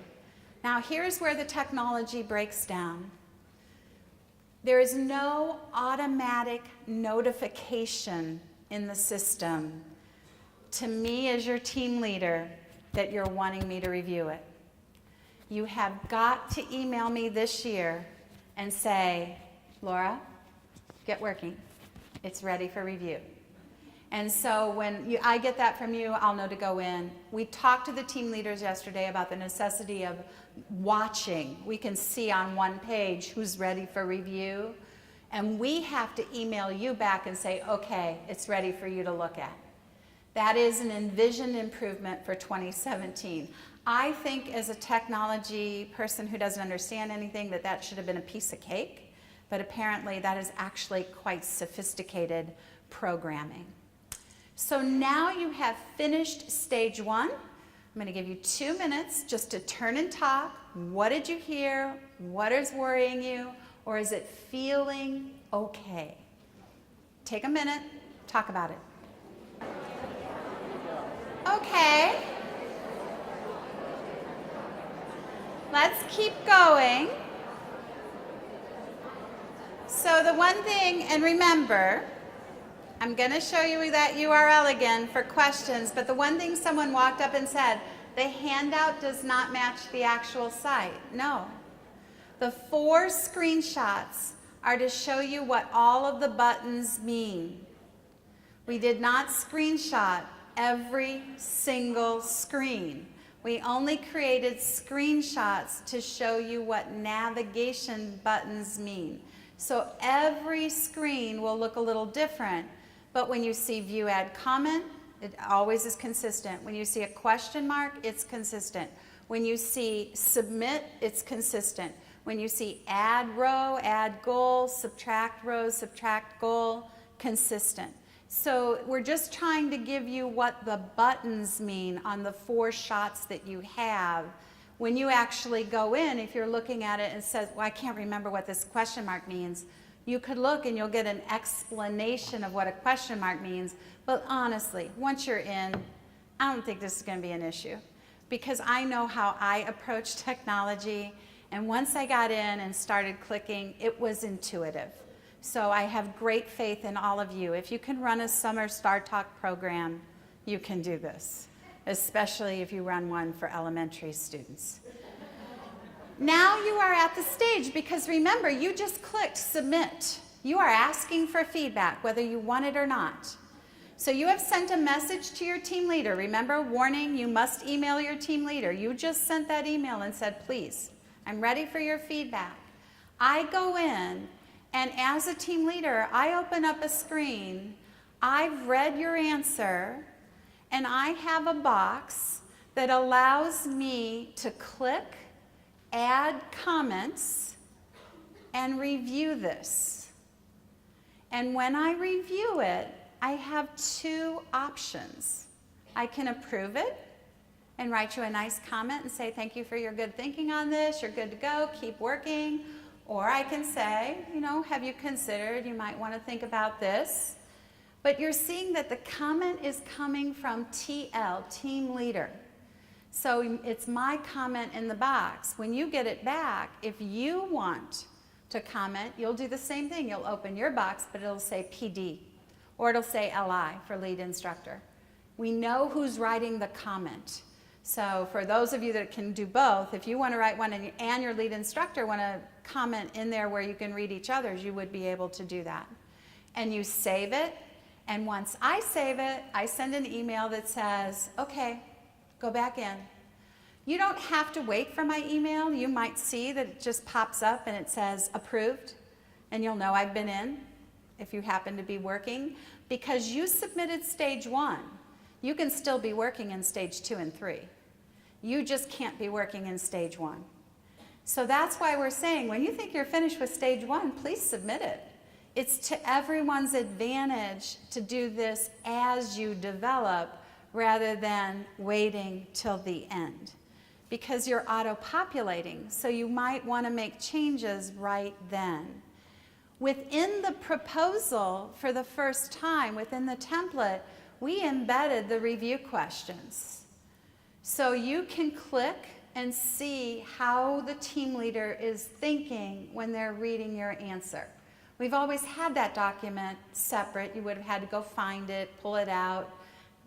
Now here's where the technology breaks down. There is no automatic notification in the system to me as your team leader that you're wanting me to review it. You have got to email me this year and say, Laura, get working. It's ready for review. And so when I get that from you, I'll know to go in. We talked to the team leaders yesterday about the necessity of watching. We can see on one page who's ready for review. And we have to email you back and say, okay, it's ready for you to look at. That is an envisioned improvement for 2017. I think as a technology person who doesn't understand anything that should have been a piece of cake, but apparently that is actually quite sophisticated programming. So now you have finished stage 1. I'm going to give you 2 minutes just to turn and talk. What did you hear? What is worrying you? Or is it feeling okay? Take a minute, talk about it. Okay. Let's keep going. So the one thing, and remember, I'm going to show you that URL again for questions, but the one thing someone walked up and said, the handout does not match the actual site. No. The 4 screenshots are to show you what all of the buttons mean. We did not screenshot every single screen. We only created screenshots to show you what navigation buttons mean. So every screen will look a little different, but when you see View, Add, Comment, it always is consistent. When you see a question mark, it's consistent. When you see Submit, it's consistent. When you see Add Row, Add Goal, Subtract Row, Subtract Goal, consistent. So we're just trying to give you what the buttons mean on the 4 shots that you have. When you actually go in, if you're looking at it and it says, well, I can't remember what this question mark means, you could look and you'll get an explanation of what a question mark means. But honestly, once you're in, I don't think this is going to be an issue because I know how I approach technology. And once I got in and started clicking, it was intuitive. So I have great faith in all of you. If you can run a summer Startalk program, you can do this, especially if you run one for elementary students. Now you are at the stage because remember, you just clicked Submit. You are asking for feedback, whether you want it or not. So you have sent a message to your team leader. Remember, warning, you must email your team leader. You just sent that email and said, please, I'm ready for your feedback. I go in, and as a team leader, I open up a screen. I've read your answer, and I have a box that allows me to click, add comments, and review this. And when I review it, I have 2 options. I can approve it and write you a nice comment and say, thank you for your good thinking on this, you're good to go, keep working. Or I can say, you know, have you considered, you might want to think about this. But you're seeing that the comment is coming from TL, team leader. So it's my comment in the box. When you get it back, if you want to comment, you'll do the same thing. You'll open your box, but it'll say PD, or it'll say LI for lead instructor. We know who's writing the comment. So for those of you that can do both, if you want to write one and your lead instructor want to comment in there where you can read each other's, you would be able to do that. And you save it, and once I save it, I send an email that says, okay, go back in. You don't have to wait for my email. You might see that it just pops up and it says approved, and you'll know I've been in if you happen to be working. Because you submitted stage 1, you can still be working in stage 2 and 3. You just can't be working in stage 1. So that's why we're saying when you think you're finished with stage 1, please submit it. It's to everyone's advantage to do this as you develop rather than waiting till the end, because you're auto-populating, so you might want to make changes right then. Within the proposal, for the first time, within the template, we embedded the review questions. So you can click and see how the team leader is thinking when they're reading your answer. We've always had that document separate. You would have had to go find it, pull it out,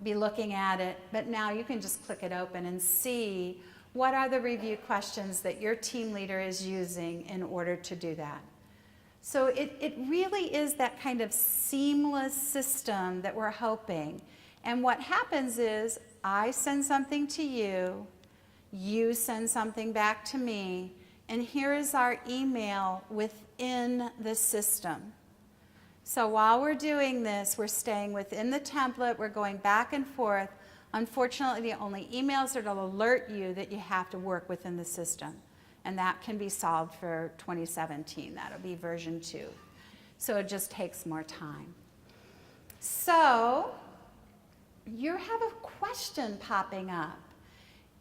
be looking at it, but now you can just click it open and see what are the review questions that your team leader is using in order to do that. So it really is that kind of seamless system that we're hoping. And what happens is I send something to you, you send something back to me, and here is our email within the system. So while we're doing this, we're staying within the template, we're going back and forth. Unfortunately, the only emails that will alert you that you have to work within the system. And that can be solved for 2017. That'll be version 2. So it just takes more time. So you have a question popping up.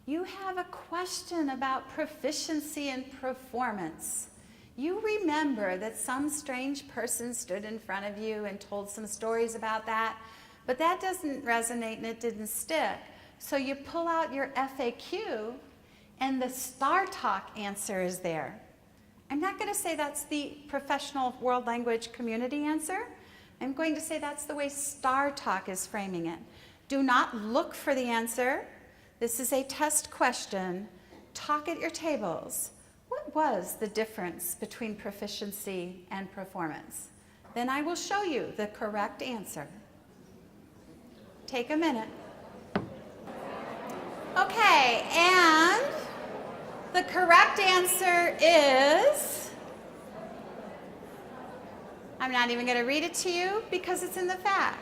You have a question about proficiency and performance. You remember that some strange person stood in front of you and told some stories about that, but that doesn't resonate and it didn't stick. So you pull out your FAQ and the Startalk answer is there. I'm not going to say that's the professional world language community answer. I'm going to say that's the way Startalk is framing it. Do not look for the answer. This is a test question. Talk at your tables. What was the difference between proficiency and performance? Then I will show you the correct answer. Take a minute. Okay, and the correct answer is, I'm not even going to read it to you because it's in the FAQ.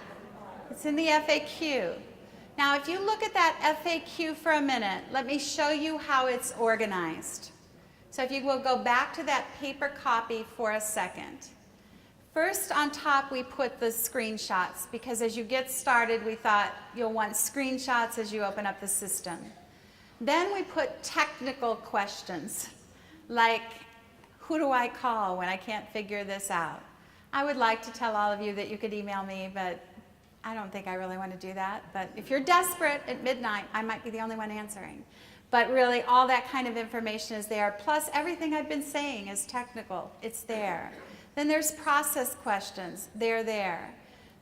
It's in the FAQ. Now, if you look at that FAQ for a minute, let me show you how it's organized. So if you will go back to that paper copy for a second. First, on top, we put the screenshots because as you get started, we thought you'll want screenshots as you open up the system. Then we put technical questions, like, who do I call when I can't figure this out? I would like to tell all of you that you could email me, but I don't think I really want to do that. But if you're desperate at midnight, I might be the only one answering. But really, all that kind of information is there. Plus, everything I've been saying is technical. It's there. Then there's process questions. They're there.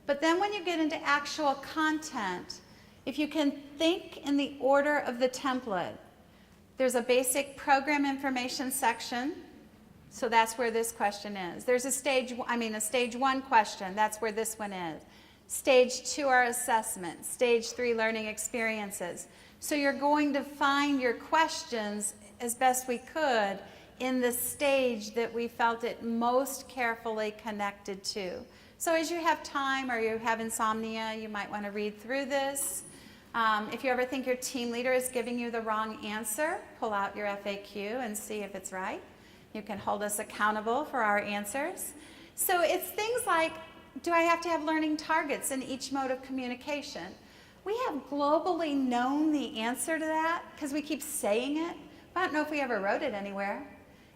But then when you get into actual content, if you can think in the order of the template, there's a basic program information section. So that's where this question is. There's a stage 1 question. That's where this one is. Stage 2 are assessment. Stage 3, learning experiences. So you're going to find your questions as best we could in the stage that we felt it most carefully connected to. So as you have time or you have insomnia, you might want to read through this. If you ever think your team leader is giving you the wrong answer, pull out your FAQ and see if it's right. You can hold us accountable for our answers. So it's things like, do I have to have learning targets in each mode of communication? We have globally known the answer to that because we keep saying it, but I don't know if we ever wrote it anywhere.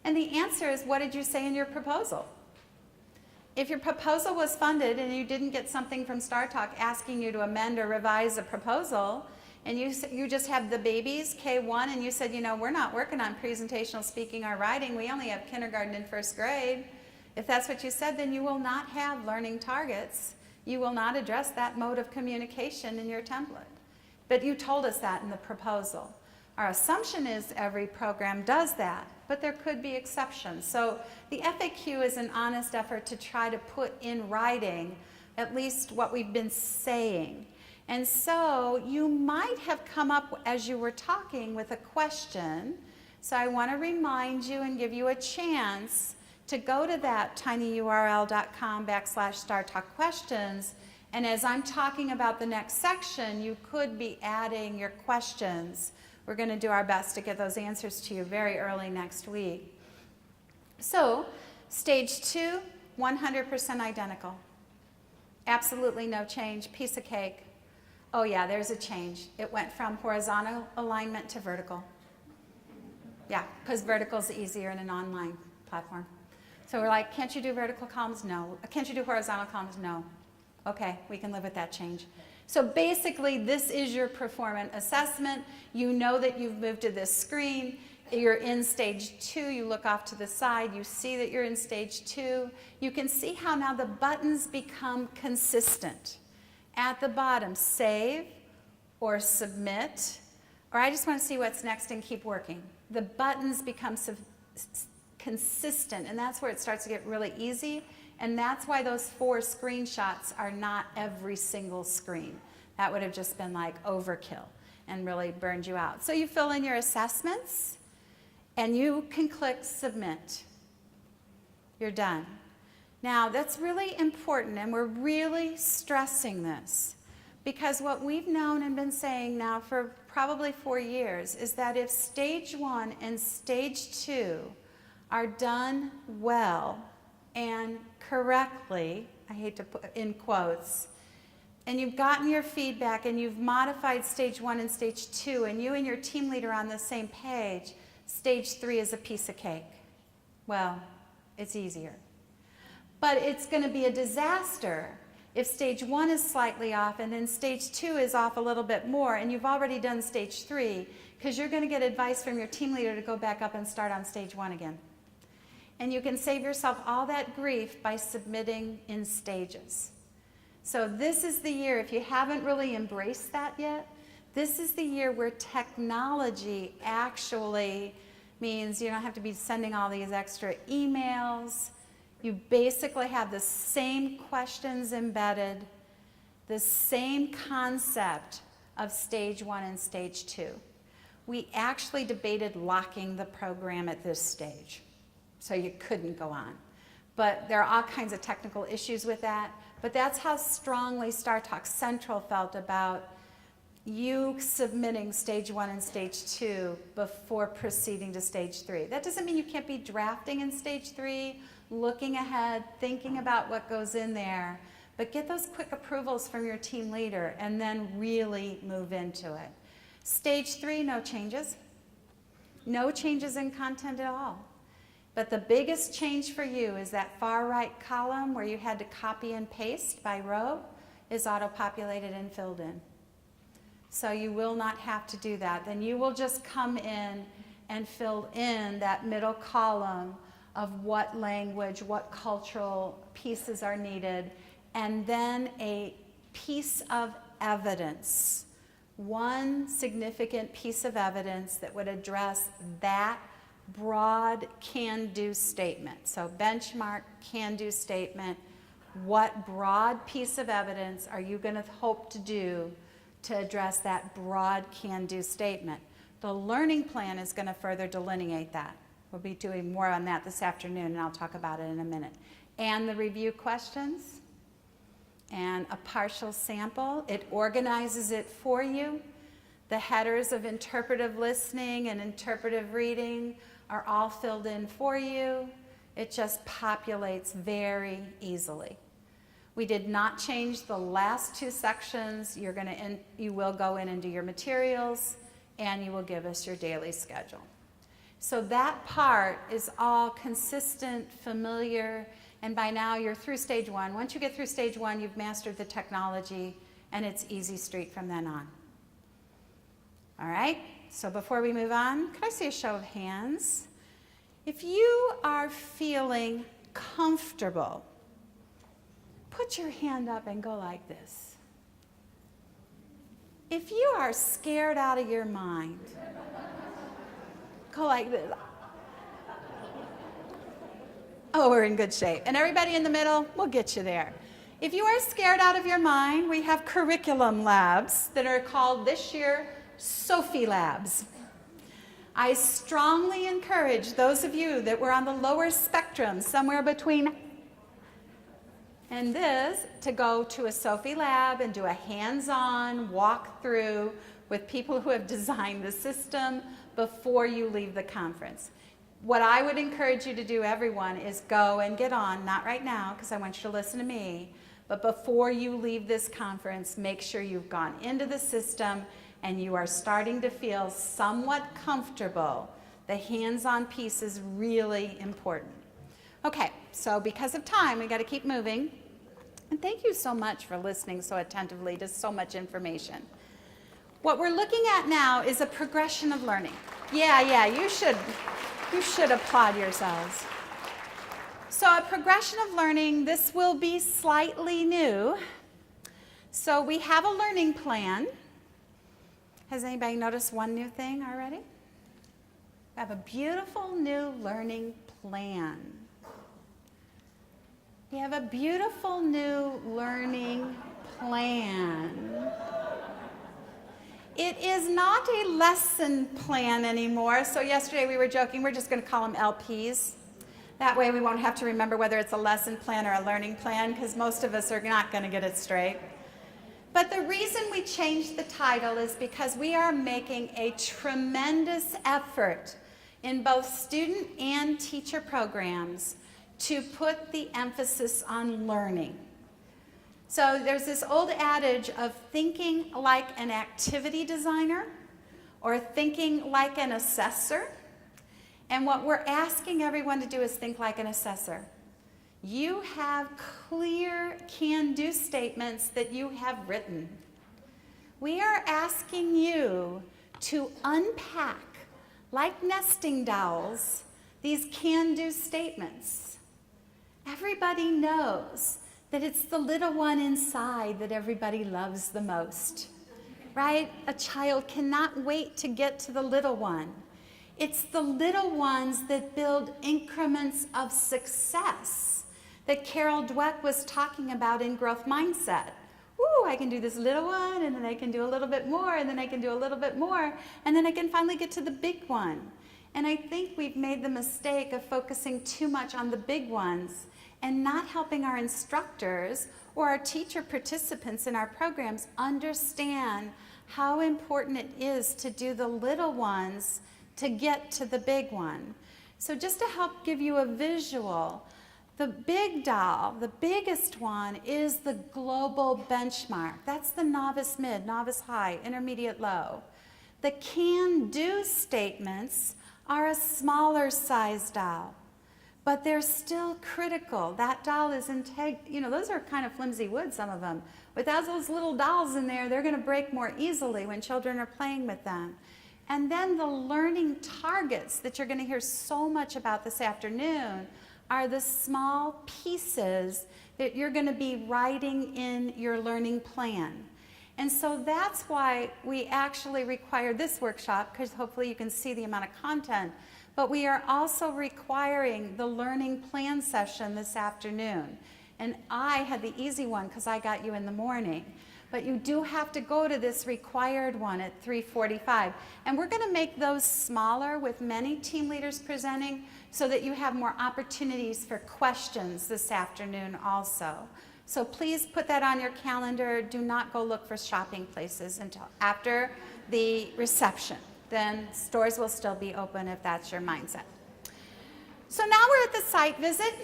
And the answer is, what did you say in your proposal? If your proposal was funded and you didn't get something from Startalk asking you to amend or revise a proposal, and you just have the babies, K1, and you said, you know, we're not working on presentational speaking or writing, we only have kindergarten and first grade. If that's what you said, then you will not have learning targets. You will not address that mode of communication in your template. But you told us that in the proposal. Our assumption is every program does that, but there could be exceptions. So the FAQ is an honest effort to try to put in writing at least what we've been saying. And so you might have come up as you were talking with a question. So I want to remind you and give you a chance to go to that tinyurl.com/StarTalkQuestions. And as I'm talking about the next section, you could be adding your questions. We're going to do our best to get those answers to you very early next week. So, stage 2, 100% identical. Absolutely no change, piece of cake. Oh yeah, there's a change. It went from horizontal alignment to vertical. Yeah, because vertical is easier in an online platform. So we're like, can't you do vertical columns? No. Can't you do horizontal columns? No. Okay, we can live with that change. So basically, this is your performance assessment. You know that you've moved to this screen. You're in stage 2. You look off to the side. You see that you're in stage 2. You can see how now the buttons become consistent. At the bottom, save or submit, or I just want to see what's next and keep working. The buttons become consistent, and that's where it starts to get really easy. And that's why those 4 screenshots are not every single screen. That would have just been like overkill and really burned you out. So you fill in your assessments, and you can click submit. You're done. Now, that's really important, and we're really stressing this, because what we've known and been saying now for probably 4 years is that if stage 1 and stage 2 are done well and correctly, I hate to put in quotes, and you've gotten your feedback and you've modified stage 1 and stage 2, and you and your team leader are on the same page, stage 3 is a piece of cake. Well, it's easier. But it's going to be a disaster if stage 1 is slightly off and then stage 2 is off a little bit more, and you've already done stage 3, because you're going to get advice from your team leader to go back up and start on stage 1 again. And you can save yourself all that grief by submitting in stages. So this is the year, if you haven't really embraced that yet, this is the year where technology actually means you don't have to be sending all these extra emails. You basically have the same questions embedded, the same concept of stage 1 and stage 2. We actually debated locking the program at this stage, so you couldn't go on. But there are all kinds of technical issues with that. But that's how strongly Startalk Central felt about you submitting stage 1 and stage 2 before proceeding to stage 3. That doesn't mean you can't be drafting in stage 3, looking ahead, thinking about what goes in there, but get those quick approvals from your team leader and then really move into it. Stage 3, no changes. No changes in content at all. But the biggest change for you is that far right column where you had to copy and paste by row is auto-populated and filled in. So you will not have to do that. Then you will just come in and fill in that middle column of what language, what cultural pieces are needed, and then a piece of evidence, one significant piece of evidence that would address that broad can-do statement. So benchmark, can-do statement. What broad piece of evidence are you going to hope to do to address that broad can-do statement? The learning plan is going to further delineate that. We'll be doing more on that this afternoon, and I'll talk about it in a minute. And the review questions and a partial sample. It organizes it for you. The headers of interpretive listening and interpretive reading are all filled in for you. It just populates very easily. We did not change the last 2 sections. You will go in and do your materials, and you will give us your daily schedule. So that part is all consistent, familiar, and by now you're through stage 1. Once you get through stage 1, you've mastered the technology, and it's easy street from then on. All right, so before we move on, could I see a show of hands? If you are feeling comfortable, put your hand up and go like this. If you are scared out of your mind, go like this. Oh, we're in good shape. And everybody in the middle, we'll get you there. If you are scared out of your mind, we have curriculum labs that are called this year Sophie labs. I strongly encourage those of you that were on the lower spectrum, somewhere between and this, to go to a Sophie lab and do a hands-on walkthrough with people who have designed the system before you leave the conference. What I would encourage you to do, everyone, is go and get on, not right now because I want you to listen to me, but before you leave this conference, make sure you've gone into the system and you are starting to feel somewhat comfortable. The hands-on piece is really important. Okay, so because of time, we got to keep moving. And thank you so much for listening so attentively to so much information. What we're looking at now is a progression of learning. Yeah, you should applaud yourselves. So a progression of learning, this will be slightly new. So we have a learning plan. Has anybody noticed one new thing already? We have a beautiful new learning plan. We have a beautiful new learning plan. It is not a lesson plan anymore. So yesterday we were joking, we're just going to call them LPs. That way we won't have to remember whether it's a lesson plan or a learning plan, because most of us are not going to get it straight. But the reason we changed the title is because we are making a tremendous effort in both student and teacher programs to put the emphasis on learning. So there's this old adage of thinking like an activity designer or thinking like an assessor. And what we're asking everyone to do is think like an assessor. You have clear can-do statements that you have written. We are asking you to unpack, like nesting dolls, these can-do statements. Everybody knows that it's the little one inside that everybody loves the most, right? A child cannot wait to get to the little one. It's the little ones that build increments of success that Carol Dweck was talking about in growth mindset. Ooh, I can do this little one, and then I can do a little bit more, and then I can do a little bit more, and then I can finally get to the big one. And I think we've made the mistake of focusing too much on the big ones and not helping our instructors or our teacher participants in our programs understand how important it is to do the little ones to get to the big one. So just to help give you a visual, the big doll, the biggest one, is the global benchmark. That's the novice mid, novice high, intermediate low. The can-do statements are a smaller size doll, but they're still critical. That doll is those are kind of flimsy wood, some of them. Without those little dolls in there, they're going to break more easily when children are playing with them. And then the learning targets that you're going to hear so much about this afternoon are the small pieces that you're going to be writing in your learning plan. And so that's why we actually require this workshop, because hopefully you can see the amount of content. But we are also requiring the learning plan session this afternoon. And I had the easy one because I got you in the morning. But you do have to go to this required one at 3:45. And we're going to make those smaller with many team leaders presenting so that you have more opportunities for questions this afternoon also. So please put that on your calendar. Do not go look for shopping places until after the reception. Then stores will still be open if that's your mindset. So now we're at the site visit.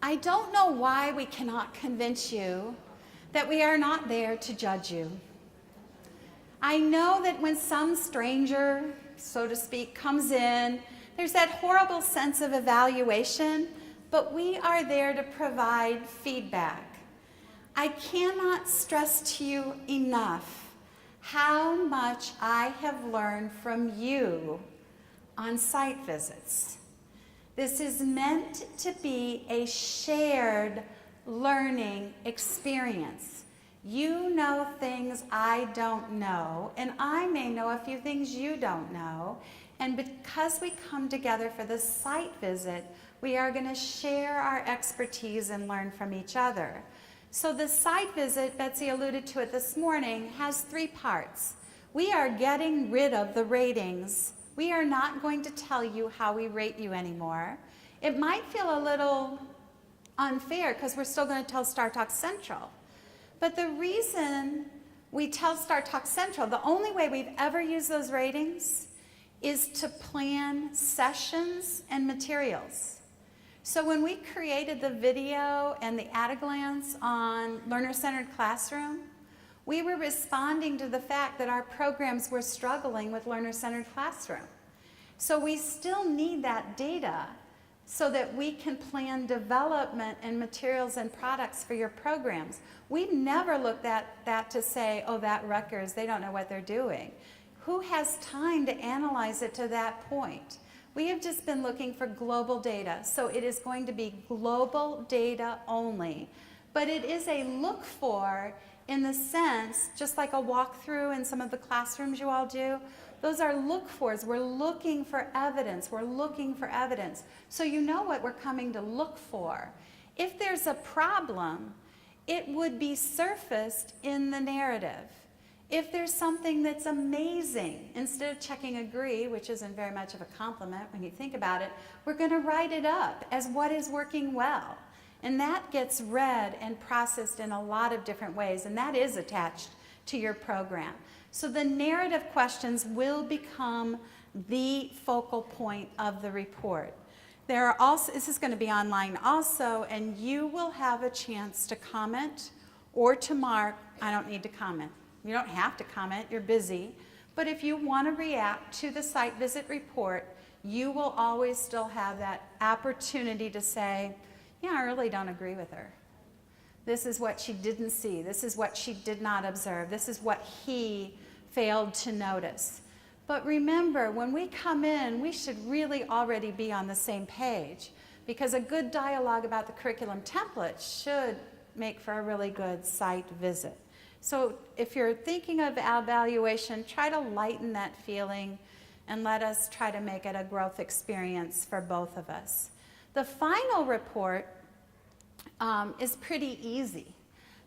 I don't know why we cannot convince you that we are not there to judge you. I know that when some stranger, so to speak, comes in, there's that horrible sense of evaluation, but we are there to provide feedback. I cannot stress to you enough how much I have learned from you on site visits. This is meant to be a shared learning experience. You know things I don't know, and I may know a few things you don't know, And because we come together for the site visit, we are going to share our expertise and learn from each other. So the site visit, Betsy alluded to it this morning, has 3 parts. We are getting rid of the ratings. We are not going to tell you how we rate you anymore. It might feel a little unfair because we're still going to tell Startalk Central. But the reason we tell Startalk Central, the only way we've ever used those ratings is to plan sessions and materials. So when we created the video and the at-a-glance on learner-centered classroom, we were responding to the fact that our programs were struggling with learner-centered classroom. So we still need that data so that we can plan development and materials and products for your programs. We've never looked at that to say, oh, that Rutgers, they don't know what they're doing. Who has time to analyze it to that point? We have just been looking for global data, so it is going to be global data only. But it is a look for in the sense, just like a walkthrough in some of the classrooms you all do, those are look-fors. We're looking for evidence. We're looking for evidence. So you know what we're coming to look for. If there's a problem, it would be surfaced in the narrative. If there's something that's amazing, instead of checking agree, which isn't very much of a compliment when you think about it, we're going to write it up as what is working well. And that gets read and processed in a lot of different ways, and that is attached to your program. So the narrative questions will become the focal point of the report. There are also, this is going to be online also, and you will have a chance to comment or to mark, I don't need to comment. You don't have to comment, you're busy. But if you want to react to the site visit report, you will always still have that opportunity to say, yeah, I really don't agree with her. This is what she didn't see. This is what she did not observe. This is what he failed to notice. But remember, when we come in, we should really already be on the same page, because a good dialogue about the curriculum template should make for a really good site visit. So if you're thinking of evaluation, try to lighten that feeling and let us try to make it a growth experience for both of us. The final report is pretty easy.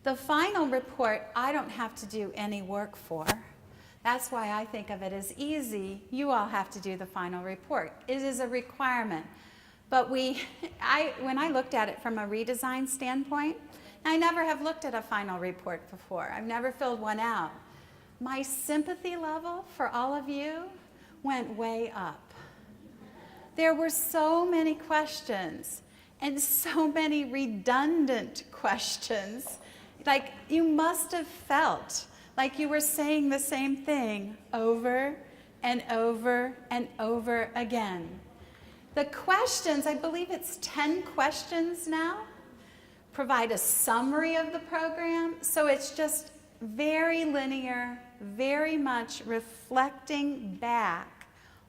The final report, I don't have to do any work for. That's why I think of it as easy. You all have to do the final report. It is a requirement. But when I looked at it from a redesign standpoint, I never have looked at a final report before. I've never filled one out. My sympathy level for all of you went way up. There were so many questions and so many redundant questions. Like, you must have felt like you were saying the same thing over and over and over again. The questions, I believe it's 10 questions now, provide a summary of the program. So it's just very linear, very much reflecting back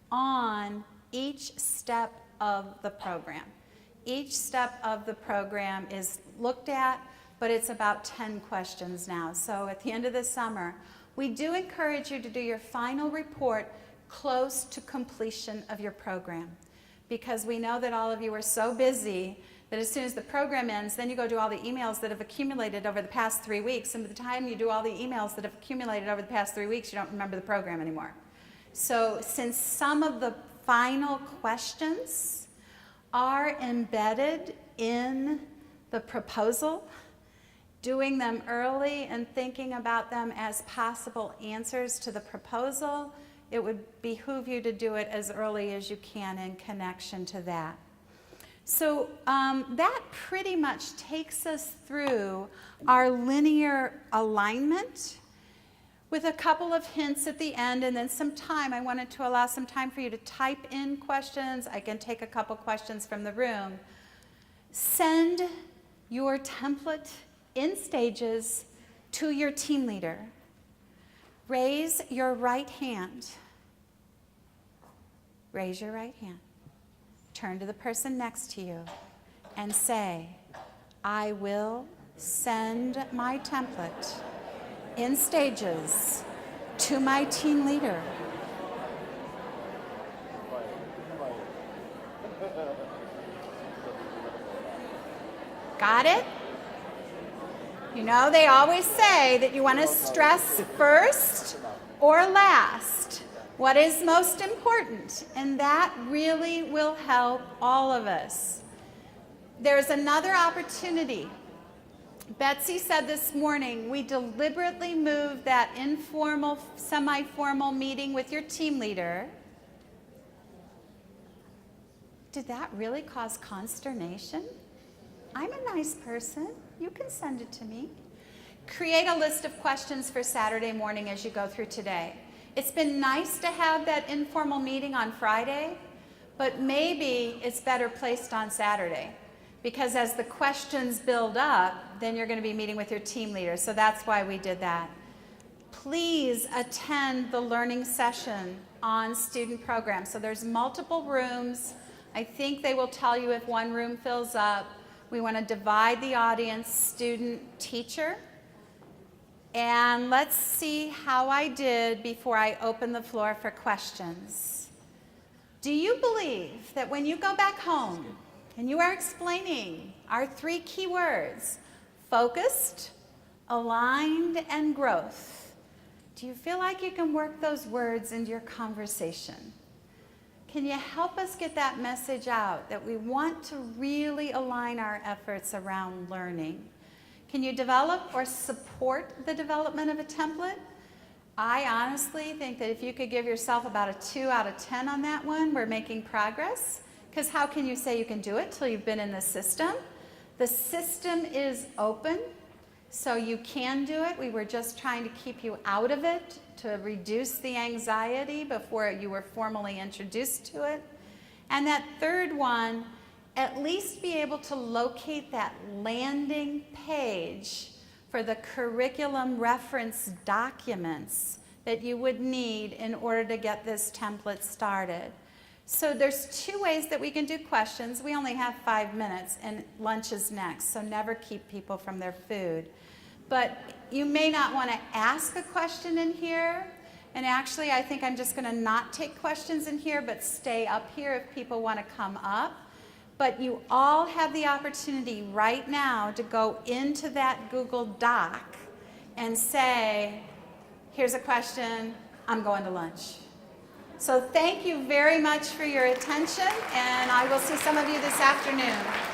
on each step of the program. Each step of the program is looked at, but it's about 10 questions now. So at the end of the summer, we do encourage you to do your final report close to completion of your program, because we know that all of you are so busy that as soon as the program ends, then you go do all the emails that have accumulated over the past 3 weeks, and by the time you do all the emails that have accumulated over the past 3 weeks, you don't remember the program anymore. So since some of the final questions are embedded in the proposal, doing them early and thinking about them as possible answers to the proposal, it would behoove you to do it as early as you can in connection to that. So that pretty much takes us through our linear alignment, with a couple of hints at the end and then some time. I wanted to allow some time for you to type in questions. I can take a couple questions from the room. Send your template in stages to your team leader. Raise your right hand. Raise your right hand. Turn to the person next to you and say, I will send my template in stages to my team leader. Got it? You know, they always say that you want to stress first or last. What is most important? And that really will help all of us. There's another opportunity. Betsy said this morning, we deliberately moved that informal, semi-formal meeting with your team leader. Did that really cause consternation? I'm a nice person. You can send it to me. Create a list of questions for Saturday morning as you go through today. It's been nice to have that informal meeting on Friday, but maybe it's better placed on Saturday. Because as the questions build up, then you're going to be meeting with your team leader. So that's why we did that. Please attend the learning session on student programs. So there's multiple rooms. I think they will tell you if one room fills up. We want to divide the audience, student, teacher. And let's see how I did before I open the floor for questions. Do you believe that when you go back home, and you are explaining our 3 key words, focused, aligned, and growth, do you feel like you can work those words into your conversation? Can you help us get that message out that we want to really align our efforts around learning? Can you develop or support the development of a template? I honestly think that if you could give yourself about a 2 out of 10 on that one, we're making progress. Because how can you say you can do it till you've been in the system? The system is open, so you can do it. We were just trying to keep you out of it to reduce the anxiety before you were formally introduced to it. And that third one, at least be able to locate that landing page for the curriculum reference documents that you would need in order to get this template started. So there's 2 ways that we can do questions. We only have 5 minutes and lunch is next, so never keep people from their food. But you may not want to ask a question in here. And actually, I think I'm just going to not take questions in here, but stay up here if people want to come up. But you all have the opportunity right now to go into that Google Doc and say, here's a question, I'm going to lunch. So thank you very much for your attention, and I will see some of you this afternoon.